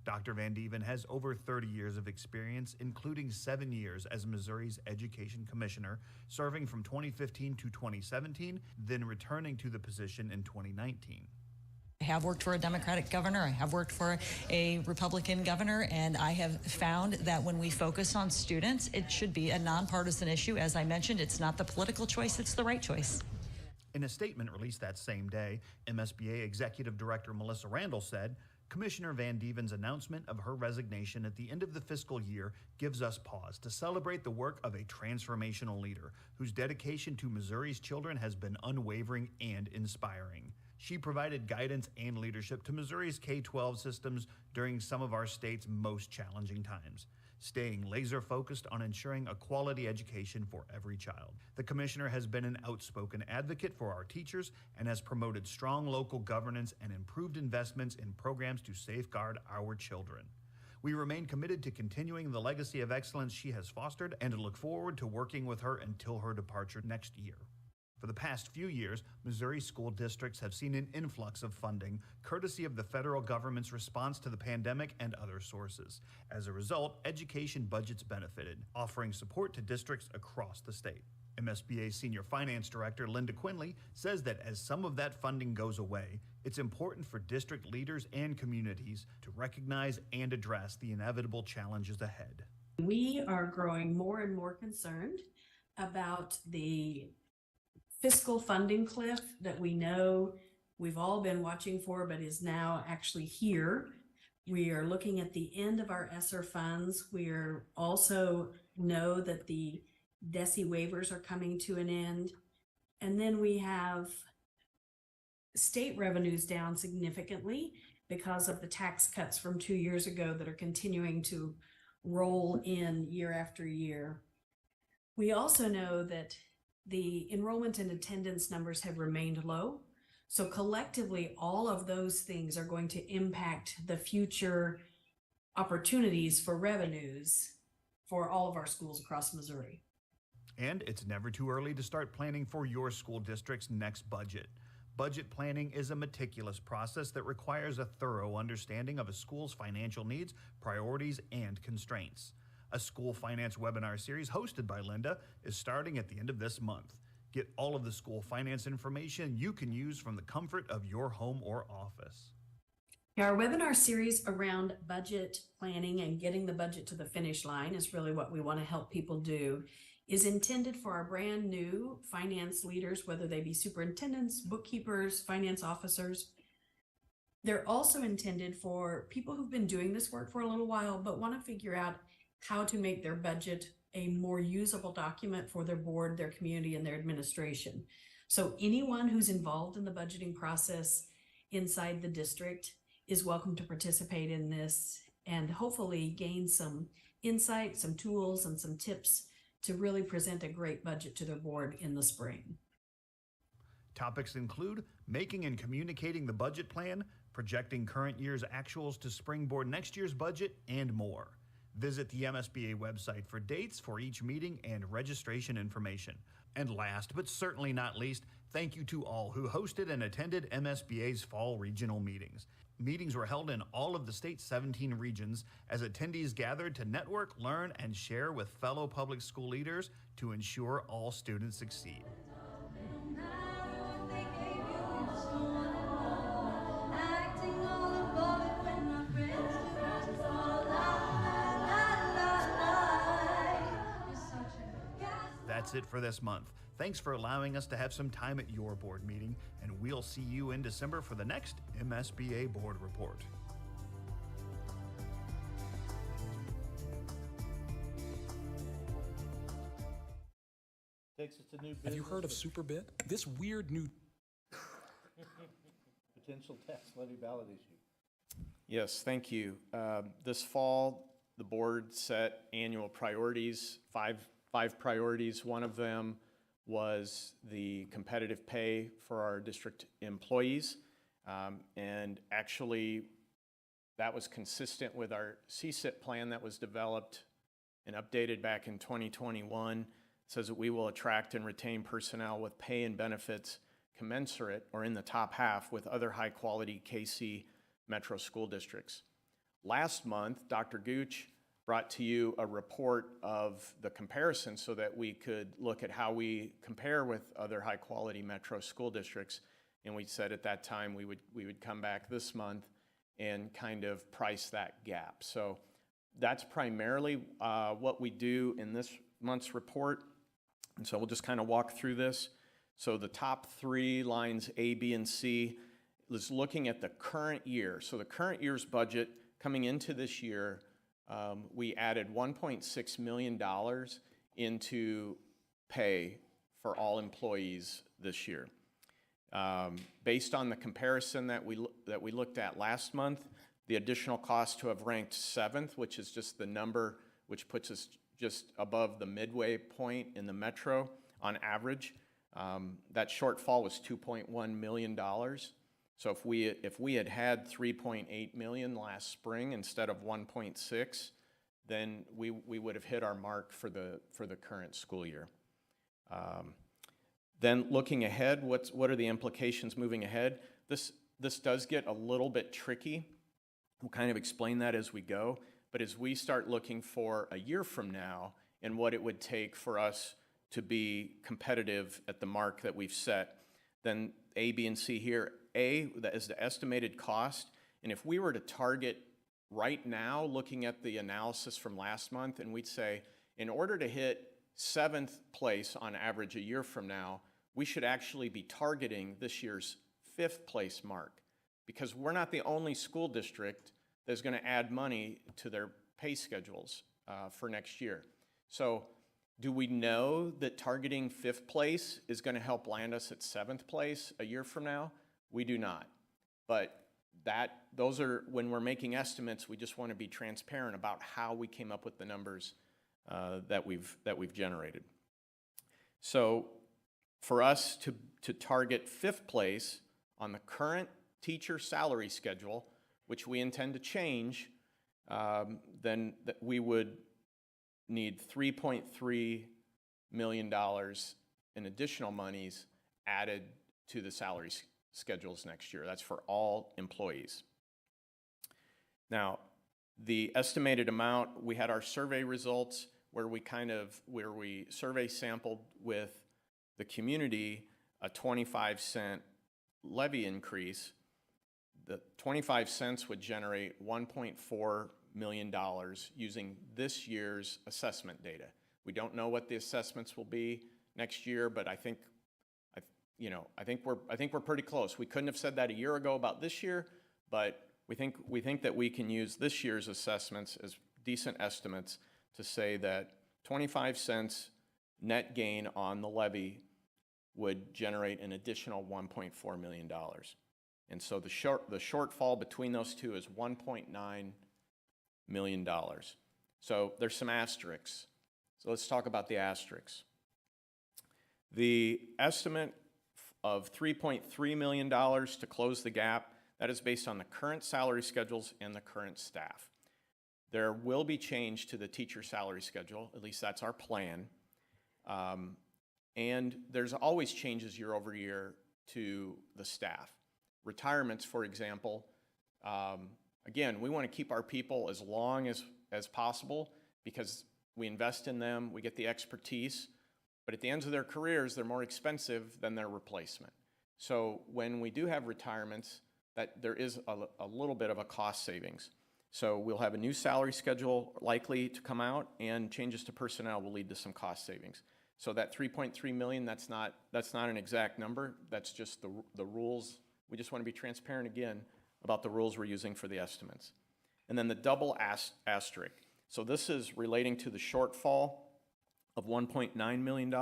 Dr. Van Dieven has over 30 years of experience, including 7 years as Missouri's Education Commissioner, serving from 2015 to 2017, then returning to the position in 2019. I have worked for a Democratic governor, I have worked for a Republican governor, and I have found that when we focus on students, it should be a nonpartisan issue. As I mentioned, it's not the political choice, it's the right choice. In a statement released that same day, MSBA Executive Director Melissa Randall said, Commissioner Van Dieven's announcement of her resignation at the end of the fiscal year gives us pause to celebrate the work of a transformational leader whose dedication to Missouri's children has been unwavering and inspiring. She provided guidance and leadership to Missouri's K-12 systems during some of our state's most challenging times, staying laser-focused on ensuring a quality education for every child. The commissioner has been an outspoken advocate for our teachers and has promoted strong local governance and improved investments in programs to safeguard our children. We remain committed to continuing the legacy of excellence she has fostered and look forward to working with her until her departure next year. For the past few years, Missouri school districts have seen an influx of funding, courtesy of the federal government's response to the pandemic and other sources. As a result, education budgets benefited, offering support to districts across the state. MSBA Senior Finance Director Linda Quinley says that as some of that funding goes away, it's important for district leaders and communities to recognize and address the inevitable challenges ahead. We are growing more and more concerned about the fiscal funding cliff that we know we've all been watching for, but is now actually here. We are looking at the end of our ESSER funds. We are also know that the DESE waivers are coming to an end. And then we have state revenues down significantly because of the tax cuts from 2 years ago that are continuing to roll in year after year. We also know that the enrollment and attendance numbers have remained low. So collectively, all of those things are going to impact the future opportunities for revenues for all of our schools across Missouri. And it's never too early to start planning for your school district's next budget. Budget planning is a meticulous process that requires a thorough understanding of a school's financial needs, priorities, and constraints. A school finance webinar series hosted by Linda is starting at the end of this month. Get all of the school finance information you can use from the comfort of your home or office. Our webinar series around budget planning and getting the budget to the finish line is really what we want to help people do, is intended for our brand new finance leaders, whether they be superintendents, bookkeepers, finance officers. They're also intended for people who've been doing this work for a little while, but want to figure out how to make their budget a more usable document for their board, their community, and their administration. So anyone who's involved in the budgeting process inside the district is welcome to participate in this and hopefully gain some insight, some tools, and some tips to really present a great budget to their board in the spring. Topics include making and communicating the budget plan, projecting current year's actuals to springboard next year's budget, and more. Visit the MSBA website for dates for each meeting and registration information. And last but certainly not least, thank you to all who hosted and attended MSBA's fall regional meetings. Meetings were held in all of the state's 17 regions as attendees gathered to network, learn, and share with fellow public school leaders to ensure all students succeed. that's it for this month. Thanks for allowing us to have some time at your board meeting, and we'll see you in December for the next MSBA Board Report. Takes us to new business. Have you heard of Superbit? This weird new Potential tax levy ballot issue. Yes, thank you. This fall, the board set annual priorities, five priorities. One of them was the competitive pay for our district employees. And actually, that was consistent with our CSIP plan that was developed and updated back in 2021. It says that we will attract and retain personnel with pay and benefits commensurate or in the top half with other high-quality KC Metro school districts. Last month, Dr. Gooch brought to you a report of the comparison so that we could look at how we compare with other high-quality Metro school districts. And we said at that time we would come back this month and kind of price that gap. So that's primarily what we do in this month's report. And so we'll just kind of walk through this. So the top three lines, A, B, and C, is looking at the current year. So the current year's budget coming into this year, we added $1.6 million into pay for all employees this year. Based on the comparison that we looked at last month, the additional cost to have ranked 7th, which is just the number which puts us just above the midway point in the metro on average. That shortfall was $2.1 million. So if we had had 3.8 million last spring instead of 1.6, then we would have hit our mark for the current school year. Then looking ahead, what are the implications moving ahead? This does get a little bit tricky. We'll kind of explain that as we go. But as we start looking for a year from now and what it would take for us to be competitive at the mark that we've set, then A, B, and C here. A, that is the estimated cost. And if we were to target right now, looking at the analysis from last month, and we'd say, in order to hit 7th place on average a year from now, we should actually be targeting this year's 5th place mark, because we're not the only school district that's going to add money to their pay schedules for next year. So do we know that targeting 5th place is going to help land us at 7th place a year from now? We do not. But those are, when we're making estimates, we just want to be transparent about how we came up with the numbers that we've generated. So for us to target 5th place on the current teacher salary schedule, which we intend to change, then we would need $3.3 million in additional monies added to the salary schedules next year. That's for all employees. Now, the estimated amount, we had our survey results where we survey sampled with the community a 25-cent levy increase. The 25 cents would generate $1.4 million using this year's assessment data. We don't know what the assessments will be next year, but I think we're pretty close. We couldn't have said that a year ago about this year, but we think that we can use this year's assessments as decent estimates to say that 25 cents net gain on the levy would generate an additional $1.4 million. And so the shortfall between those two is $1.9 million. So there's some asterisks. So let's talk about the asterisks. The estimate of $3.3 million to close the gap, that is based on the current salary schedules and the current staff. There will be change to the teacher salary schedule, at least that's our plan. And there's always changes year over year to the staff. Retirements, for example, again, we want to keep our people as long as possible because we invest in them, we get the expertise, but at the end of their careers, they're more expensive than their replacement. So when we do have retirements, that there is a little bit of a cost savings. So we'll have a new salary schedule likely to come out, and changes to personnel will lead to some cost savings. So that 3.3 million, that's not an exact number. That's just the rules. We just want to be transparent again about the rules we're using for the estimates. And then the double asterisk. So this is relating to the shortfall of $1.9 million.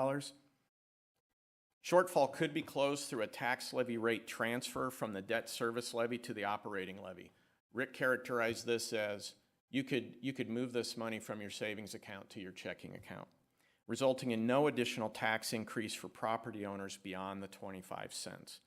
Shortfall could be closed through a tax levy rate transfer from the debt service levy to the operating levy. Rick characterized this as you could move this money from your savings account to your checking account, resulting in no additional tax increase for property owners beyond the 25 cents.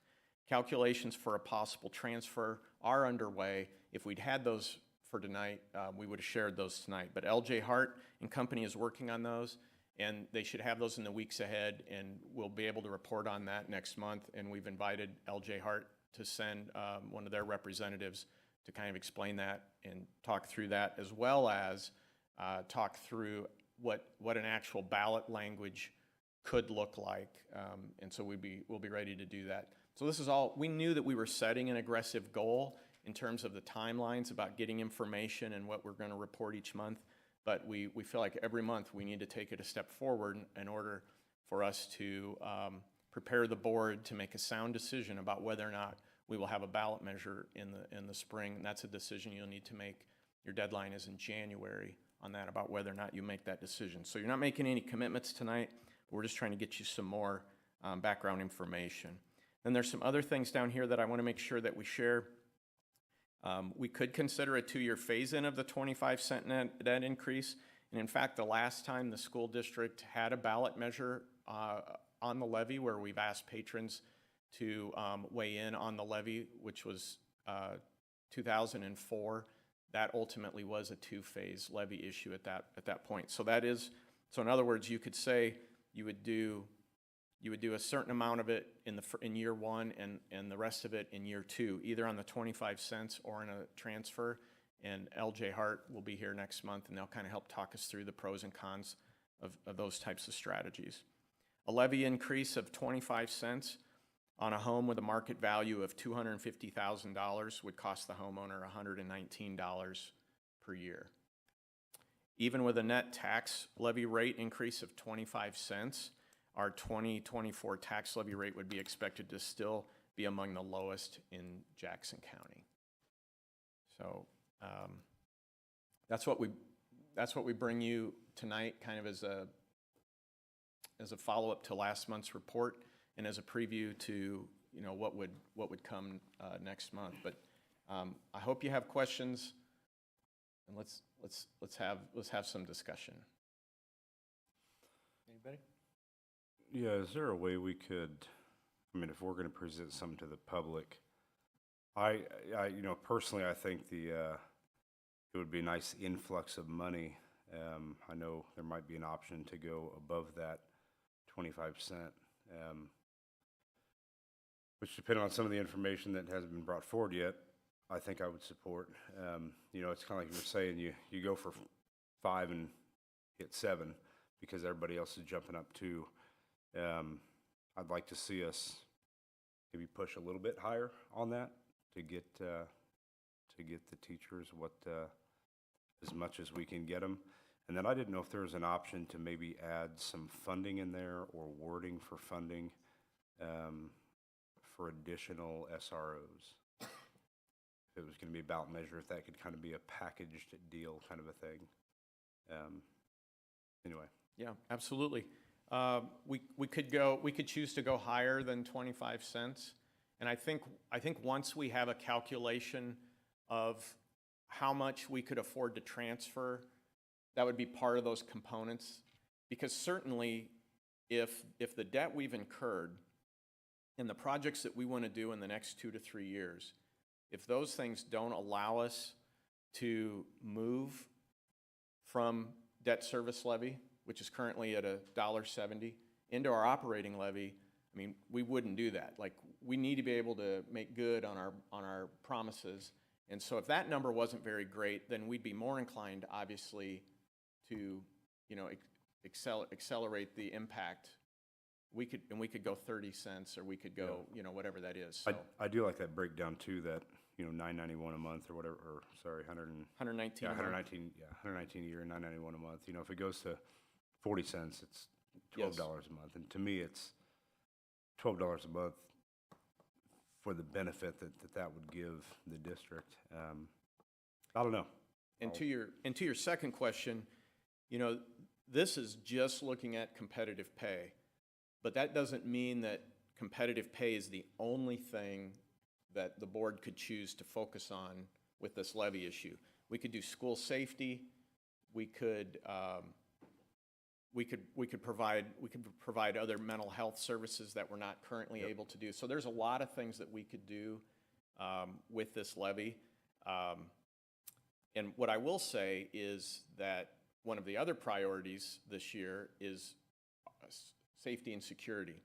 Calculations for a possible transfer are underway. If we'd had those for tonight, we would have shared those tonight. But LJ Hart and Company is working on those, and they should have those in the weeks ahead, and we'll be able to report on that next month. And we've invited LJ Hart to send one of their representatives to kind of explain that and talk through that, as well as talk through what an actual ballot language could look like. And so we'll be ready to do that. So this is all, we knew that we were setting an aggressive goal in terms of the timelines about getting information and what we're going to report each month. But we feel like every month we need to take it a step forward in order for us to prepare the board to make a sound decision about whether or not we will have a ballot measure in the spring. And that's a decision you'll need to make. Your deadline is in January on that, about whether or not you make that decision. So you're not making any commitments tonight. We're just trying to get you some more background information. Then there's some other things down here that I want to make sure that we share. We could consider a 2-year phase-in of the 25-cent net increase. And in fact, the last time the school district had a ballot measure on the levy, where we've asked patrons to weigh in on the levy, which was 2004, that ultimately was a 2-phase levy issue at that point. So in other words, you could say you would do a certain amount of it in year 1 and the rest of it in year 2, either on the 25 cents or in a transfer. And LJ Hart will be here next month, and they'll kind of help talk us through the pros and cons of those types of strategies. A levy increase of 25 cents on a home with a market value of $250,000 would cost the homeowner $119 per year. Even with a net tax levy rate increase of 25 cents, our 2024 tax levy rate would be expected to still be among the lowest in Jackson County. So that's what we bring you tonight, kind of as a follow-up to last month's report and as a preview to what would come next month. But I hope you have questions, and let's have some discussion. Anybody? Yeah, is there a way we could, if we're going to present something to the public, I personally, I think it would be a nice influx of money. I know there might be an option to go above that 25 cent, which, depending on some of the information that hasn't been brought forward yet, I think I would support. It's kind of like you were saying, you go for 5 and hit 7 because everybody else is jumping up 2. I'd like to see us maybe push a little bit higher on that to get the teachers as much as we can get them. And then I didn't know if there was an option to maybe add some funding in there or wording for funding for additional SROs. If it was going to be a ballot measure, if that could kind of be a packaged deal kind of a thing. Anyway. Yeah, absolutely. We could choose to go higher than 25 cents. And I think once we have a calculation of how much we could afford to transfer, that would be part of those components. Because certainly if the debt we've incurred and the projects that we want to do in the next 2 to 3 years, if those things don't allow us to move from debt service levy, which is currently at $1.70, into our operating levy, we wouldn't do that. Like, we need to be able to make good on our promises. And so if that number wasn't very great, then we'd be more inclined, obviously, to accelerate the impact. We could go 30 cents, or we could go, whatever that is. So. I do like that breakdown too, that $991 a month or whatever, or sorry, 119. Yeah, 119 a year, $991 a month. If it goes to 40 cents, it's $12 a month. And to me, it's $12 a month for the benefit that would give the district. I don't know. And to your second question, you know, this is just looking at competitive pay, but that doesn't mean that competitive pay is the only thing that the board could choose to focus on with this levy issue. We could do school safety. We could provide other mental health services that we're not currently able to do. So there's a lot of things that we could do with this levy. And what I will say is that one of the other priorities this year is safety and security.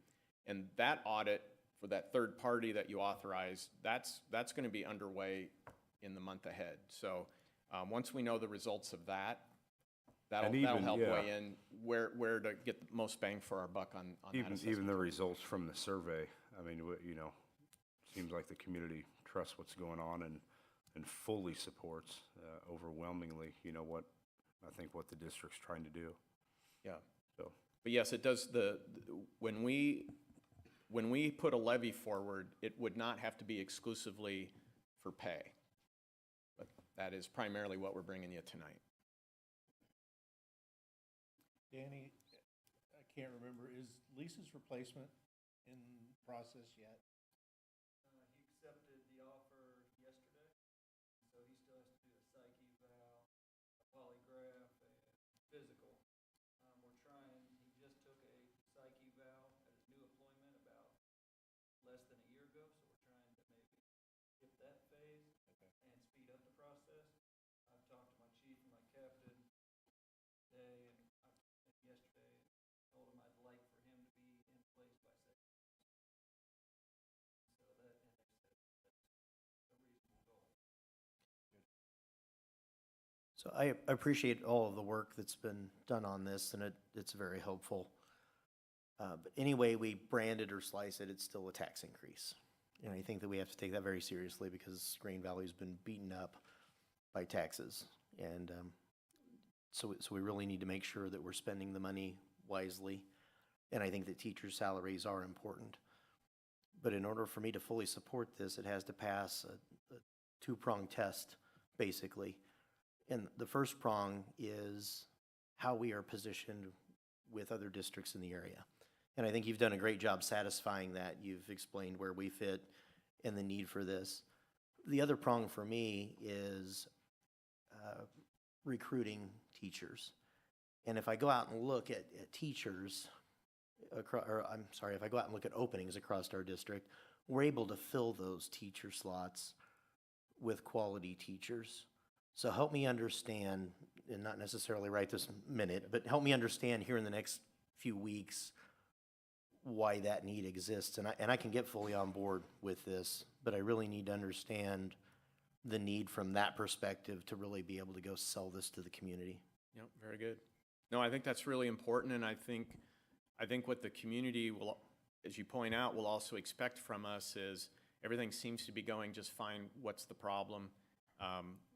And that audit for that third party that you authorized, that's going to be underway in the month ahead. So once we know the results of that, that'll help weigh in where to get the most bang for our buck on that assessment. Even the results from the survey, I mean, you know, seems like the community trusts what's going on and fully supports overwhelmingly, you know, what the district's trying to do. Yeah. So, but yes, it does. When we put a levy forward, it would not have to be exclusively for pay. But that is primarily what we're bringing you tonight. Danny, I can't remember, is Lisa's replacement in process yet? He accepted the offer yesterday, so he still has to do a psych eval, a polygraph, and physical. We're trying, he just took a psych eval at his new employment about less than a year ago, so we're trying to maybe skip that phase and speed up the process. I've talked to my chief and my captain today and yesterday, told him I'd like for him to be in place by September. So that, and they said that's a reasonable goal. So I appreciate all of the work that's been done on this, and it's very helpful. But any way we brand it or slice it, it's still a tax increase. And I think that we have to take that very seriously because Green Valley's been beaten up by taxes. And so we really need to make sure that we're spending the money wisely. And I think that teachers' salaries are important. But in order for me to fully support this, it has to pass a two-pronged test, basically. And the first prong is how we are positioned with other districts in the area. And I think you've done a great job satisfying that. You've explained where we fit and the need for this. The other prong for me is recruiting teachers. And if I go out and look at teachers, if I go out and look at openings across our district, we're able to fill those teacher slots with quality teachers. So help me understand, and not necessarily right this minute, but help me understand here in the next few weeks why that need exists. And I can get fully on board with this, but I really need to understand the need from that perspective to really be able to go sell this to the community. Yep, very good. No, I think that's really important, and I think what the community will, as you point out, will also expect from us is everything seems to be going just fine. What's the problem?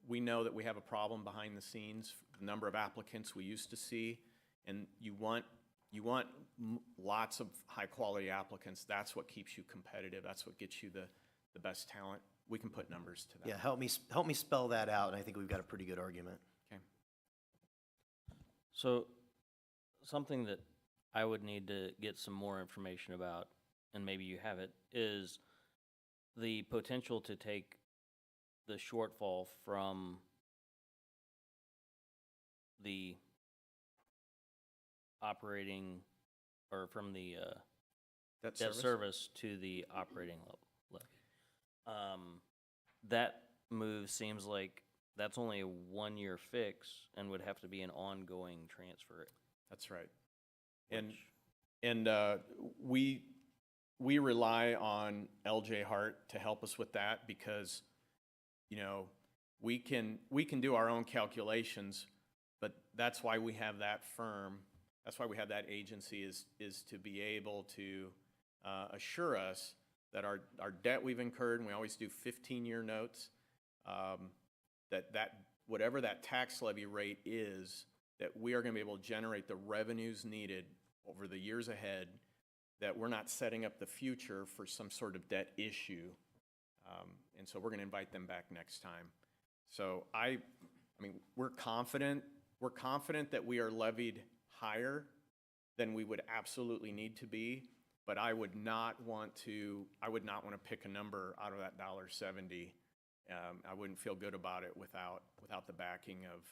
We know that we have a problem behind the scenes, the number of applicants we used to see, and you want lots of high-quality applicants. That's what keeps you competitive. That's what gets you the best talent. We can put numbers to that. Yeah, help me spell that out, and I think we've got a pretty good argument. Okay. So, something that I would need to get some more information about, and maybe you have it, is the potential to take the shortfall from the operating, or from the debt service to the operating level. That move seems like that's only a one-year fix and would have to be an ongoing transfer. That's right. And we rely on LJ Hart to help us with that because, you know, we can do our own calculations, but that's why we have that firm. That's why we have that agency is to be able to assure us that our debt we've incurred, and we always do 15-year notes, that whatever that tax levy rate is, that we are going to be able to generate the revenues needed over the years ahead, that we're not setting up the future for some sort of debt issue. And so we're going to invite them back next time. So I mean, we're confident that we are levied higher than we would absolutely need to be, but I would not want to pick a number out of that $1.70. I wouldn't feel good about it without the backing of,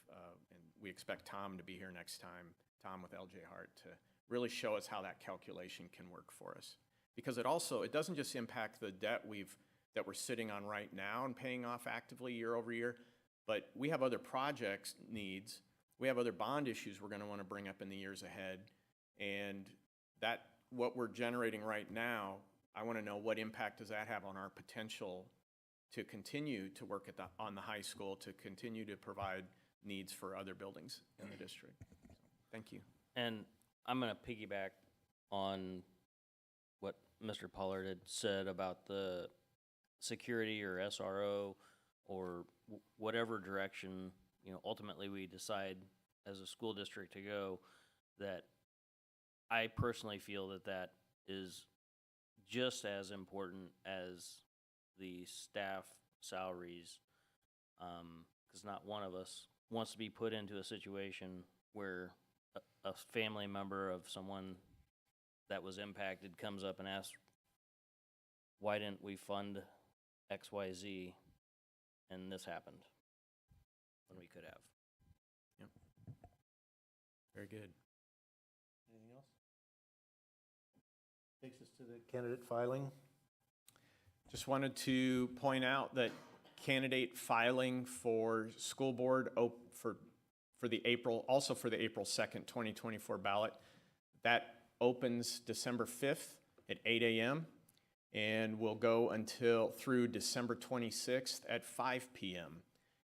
and we expect Tom to be here next time, Tom with LJ Hart, to really show us how that calculation can work for us. Because it doesn't just impact the debt that we're sitting on right now and paying off actively year over year, but we have other projects needs. We have other bond issues we're going to want to bring up in the years ahead. And what we're generating right now, I want to know what impact does that have on our potential to continue to work on the high school, to continue to provide needs for other buildings in the district. Thank you. And I'm going to piggyback on what Mr. Pollard had said about the security or SRO or whatever direction, ultimately we decide as a school district to go, that I personally feel that is just as important as the staff salaries, because not one of us wants to be put into a situation where a family member of someone that was impacted comes up and asks, why didn't we fund XYZ, and this happened when we could have. Yep. Very good. Anything else? Takes us to the candidate filing. Just wanted to point out that candidate filing for school board for the April 2nd, 2024 ballot, that opens December 5th at 8 a.m. and will go through December 26th at 5 p.m.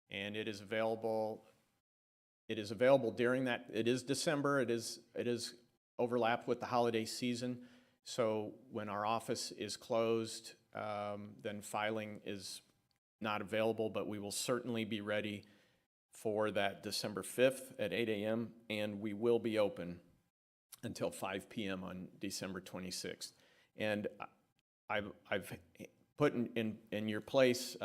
And it is available during that. It is December. It is overlapped with the holiday season. So when our office is closed, then filing is not available, but we will certainly be ready for that December 5th at 8 a.m. and we will be open until 5 p.m. on December 26th. And I've put in your place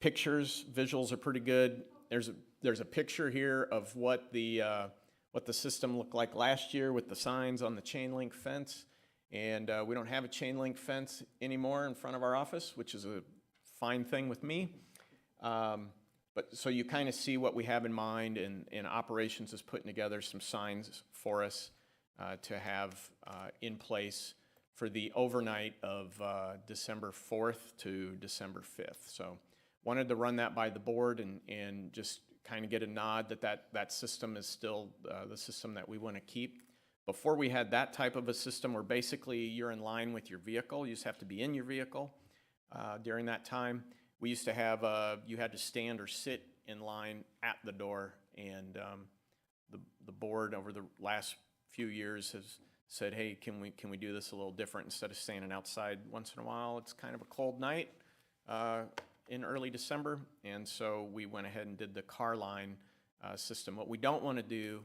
pictures. Visuals are pretty good. There's a picture here of what the system looked like last year with the signs on the chain link fence. And we don't have a chain link fence anymore in front of our office, which is a fine thing with me. But so you kind of see what we have in mind, and operations is putting together some signs for us to have in place for the overnight of December 4th to December 5th. So wanted to run that by the board and just kind of get a nod that system is still the system that we want to keep. Before we had that type of a system where basically you're in line with your vehicle, you just have to be in your vehicle during that time. We used to have, you had to stand or sit in line at the door, and the board over the last few years has said, hey, can we do this a little different instead of standing outside once in a while? It's kind of a cold night in early December, and so we went ahead and did the car line system. What we don't want to do,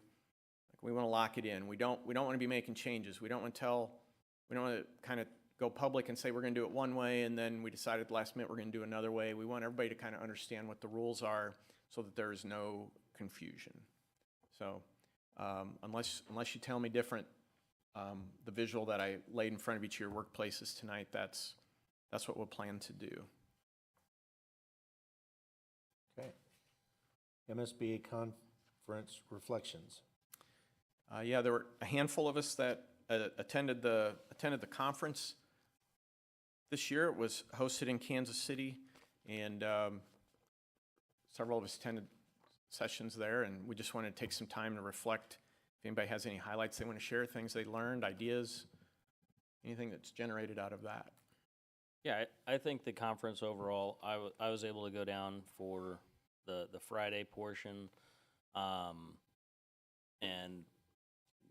we want to lock it in. We don't want to be making changes. We don't want to kind of go public and say we're going to do it one way, and then we decided at the last minute we're going to do another way. We want everybody to kind of understand what the rules are so that there is no confusion. So unless you tell me different, the visual that I laid in front of each of your workplaces tonight, that's what we'll plan to do. Okay. MSBA conference reflections. Yeah, there were a handful of us that attended the conference. This year it was hosted in Kansas City, and several of us attended sessions there, and we just wanted to take some time to reflect. If anybody has any highlights they want to share, things they learned, ideas, anything that's generated out of that. Yeah, I think the conference overall, I was able to go down for the Friday portion, and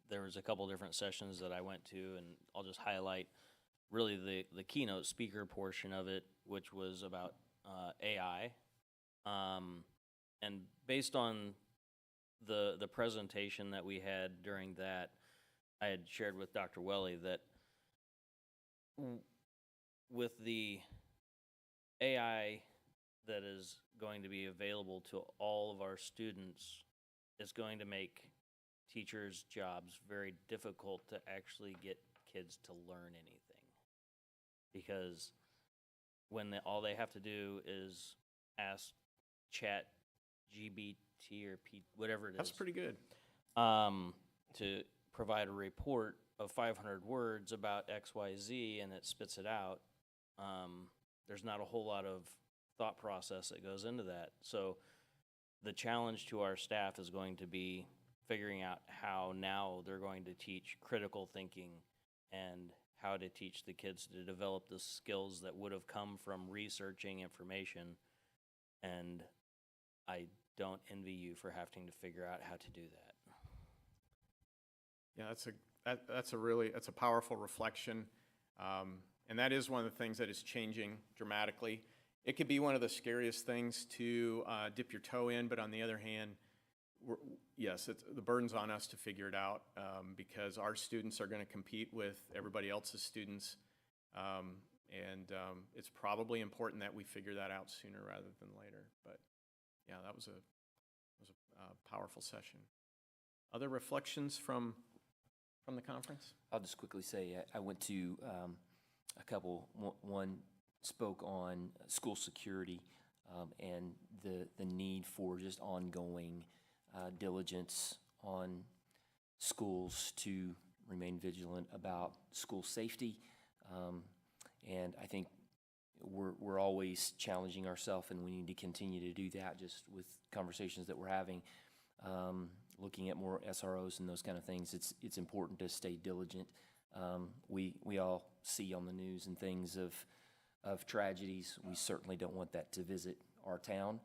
there was a couple different sessions that I went to, and I'll just highlight really the keynote speaker portion of it, which was about AI. And based on the presentation that we had during that, I had shared with Dr. Welly that with the AI that is going to be available to all of our students is going to make teachers' jobs very difficult to actually get kids to learn anything. Because when all they have to do is ask Chat GBT or whatever it is. That's pretty good. To provide a report of 500 words about XYZ and it spits it out. There's not a whole lot of thought process that goes into that. So the challenge to our staff is going to be figuring out how now they're going to teach critical thinking and how to teach the kids to develop the skills that would have come from researching information. And I don't envy you for having to figure out how to do that. Yeah, that's a powerful reflection. And that is one of the things that is changing dramatically. It could be one of the scariest things to dip your toe in, but on the other hand, the burden's on us to figure it out because our students are going to compete with everybody else's students. And it's probably important that we figure that out sooner rather than later. But yeah, that was a powerful session. Other reflections from the conference? I'll just quickly say I went to a couple. One spoke on school security and the need for just ongoing diligence on schools to remain vigilant about school safety. And I think we're always challenging ourselves, and we need to continue to do that just with conversations that we're having. Looking at more SROs and those kind of things, it's important to stay diligent. We all see on the news and things of tragedies. We certainly don't want that to visit our town,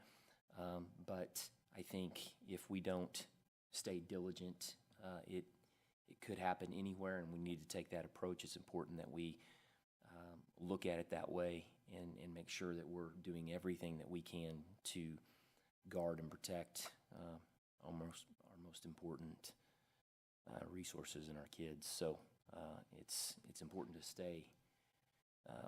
but I think if we don't stay diligent, it could happen anywhere, and we need to take that approach. It's important that we look at it that way and make sure that we're doing everything that we can to guard and protect our most important resources in our kids. So it's important to stay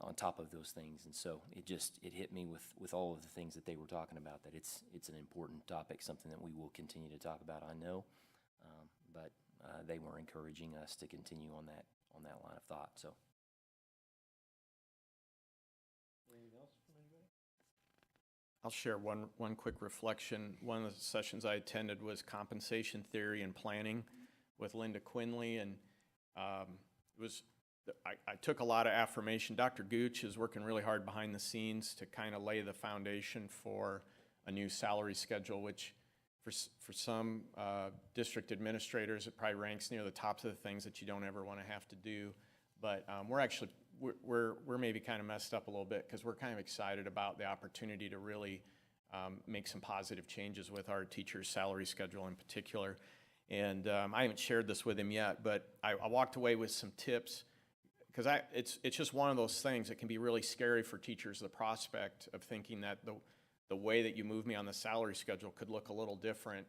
on top of those things. And so it hit me with all of the things that they were talking about, that it's an important topic, something that we will continue to talk about, I know. But they were encouraging us to continue on that line of thought. So. Anything else from anybody? I'll share one quick reflection. One of the sessions I attended was compensation theory and planning with Linda Quinley, and I took a lot of affirmation. Dr. Gooch is working really hard behind the scenes to kind of lay the foundation for a new salary schedule, which for some district administrators, it probably ranks near the tops of the things that you don't ever want to have to do. But we're maybe kind of messed up a little bit because we're kind of excited about the opportunity to really make some positive changes with our teachers' salary schedule in particular. And I haven't shared this with him yet, but I walked away with some tips because it's just one of those things that can be really scary for teachers, the prospect of thinking that the way that you move me on the salary schedule could look a little different.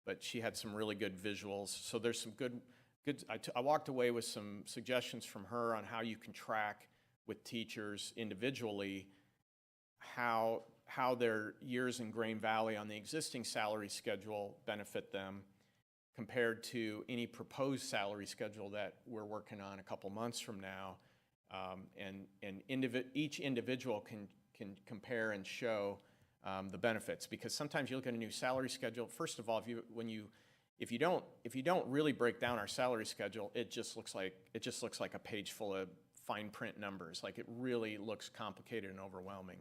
But she had some really good visuals. So there's some good. I walked away with some suggestions from her on how you can track with teachers individually how their years in Grain Valley on the existing salary schedule benefit them compared to any proposed salary schedule that we're working on a couple months from now. Each individual can compare and show the benefits, because sometimes you look at a new salary schedule. First of all, if you don't really break down our salary schedule, it just looks like a page full of fine print numbers. Like, it really looks complicated and overwhelming.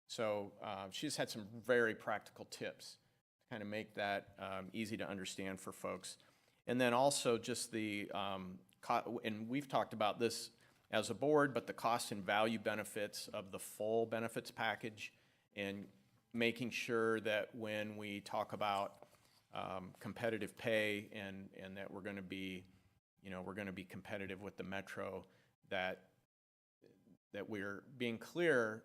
So she's had some very practical tips to kind of make that easy to understand for folks. And then also just and we've talked about this as a board, but the cost and value benefits of the full benefits package, and making sure that when we talk about competitive pay and that we're going to be competitive with the Metro, that we're being clear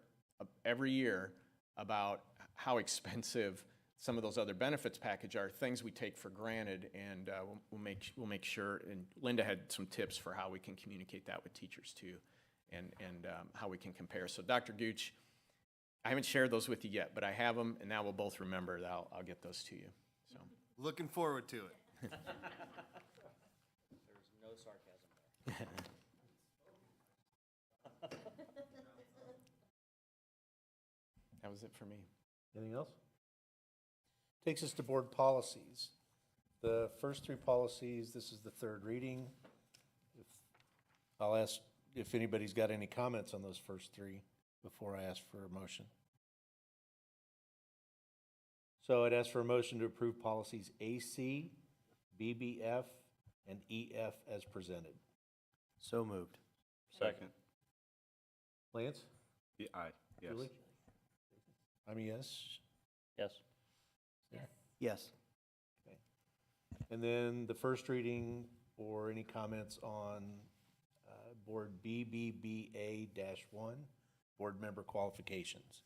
every year about how expensive some of those other benefits package are things we take for granted, and we'll make sure, and Linda had some tips for how we can communicate that with teachers too, and how we can compare. So Dr. Gooch, I haven't shared those with you yet, but I have them, and now we'll both remember that I'll get those to you, so. Looking forward to it. There's no sarcasm there. That was it for me. Anything else? Takes us to board policies. The first three policies, this is the third reading. I'll ask if anybody's got any comments on those first three before I ask for a motion. So I'd ask for a motion to approve policies AC, BBF, and EF as presented. So moved. Second. Lance? Yeah, yes. Julie? I'm a yes. Yes. Yes. Okay. And then the first reading or any comments on Board BBBA-1, board member qualifications.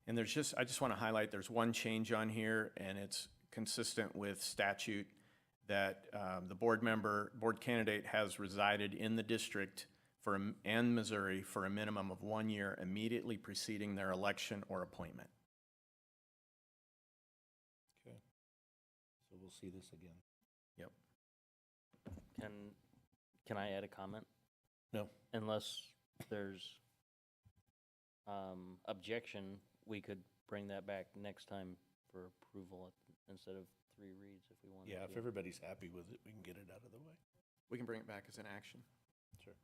And I just want to highlight, there's one change on here, and it's consistent with statute that the board candidate has resided in the district and Missouri for a minimum of 1 year immediately preceding their election or appointment. Okay. So we'll see this again. Yep. Can I add a comment? No. Unless there's objection, we could bring that back next time for approval instead of 3 reads if we want. Yeah, if everybody's happy with it, we can get it out of the way. We can bring it back as an action. Sure.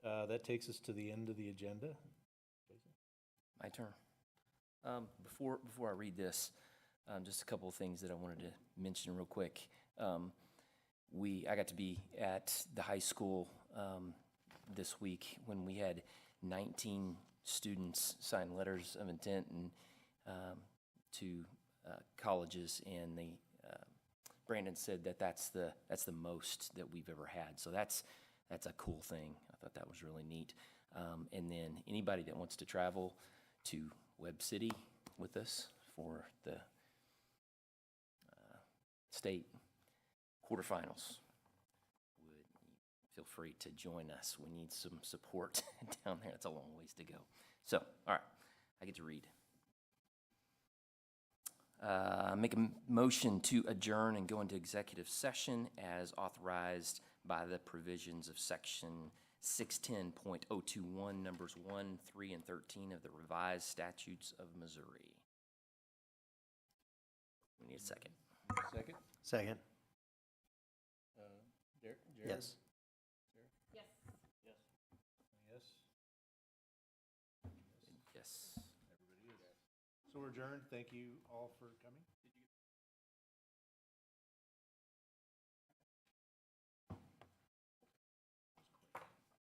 That takes us to the end of the agenda. My turn. Before I read this, just a couple of things that I wanted to mention real quick. I got to be at the high school this week when we had 19 students sign letters of intent and to colleges, and Brandon said that's the most that we've ever had. So that's a cool thing. I thought that was really neat. And then anybody that wants to travel to Webb City with us for the state quarterfinals, feel free to join us. We need some support down there. It's a long ways to go. So, all right, I get to read. Make a motion to adjourn and go into executive session as authorized by the provisions of section 610.021, numbers 1, 3, and 13 of the revised statutes of Missouri. We need a second. Second? Second. Jared? Yes. Yes. Yes. Yes. Everybody is. So we're adjourned. Thank you all for coming.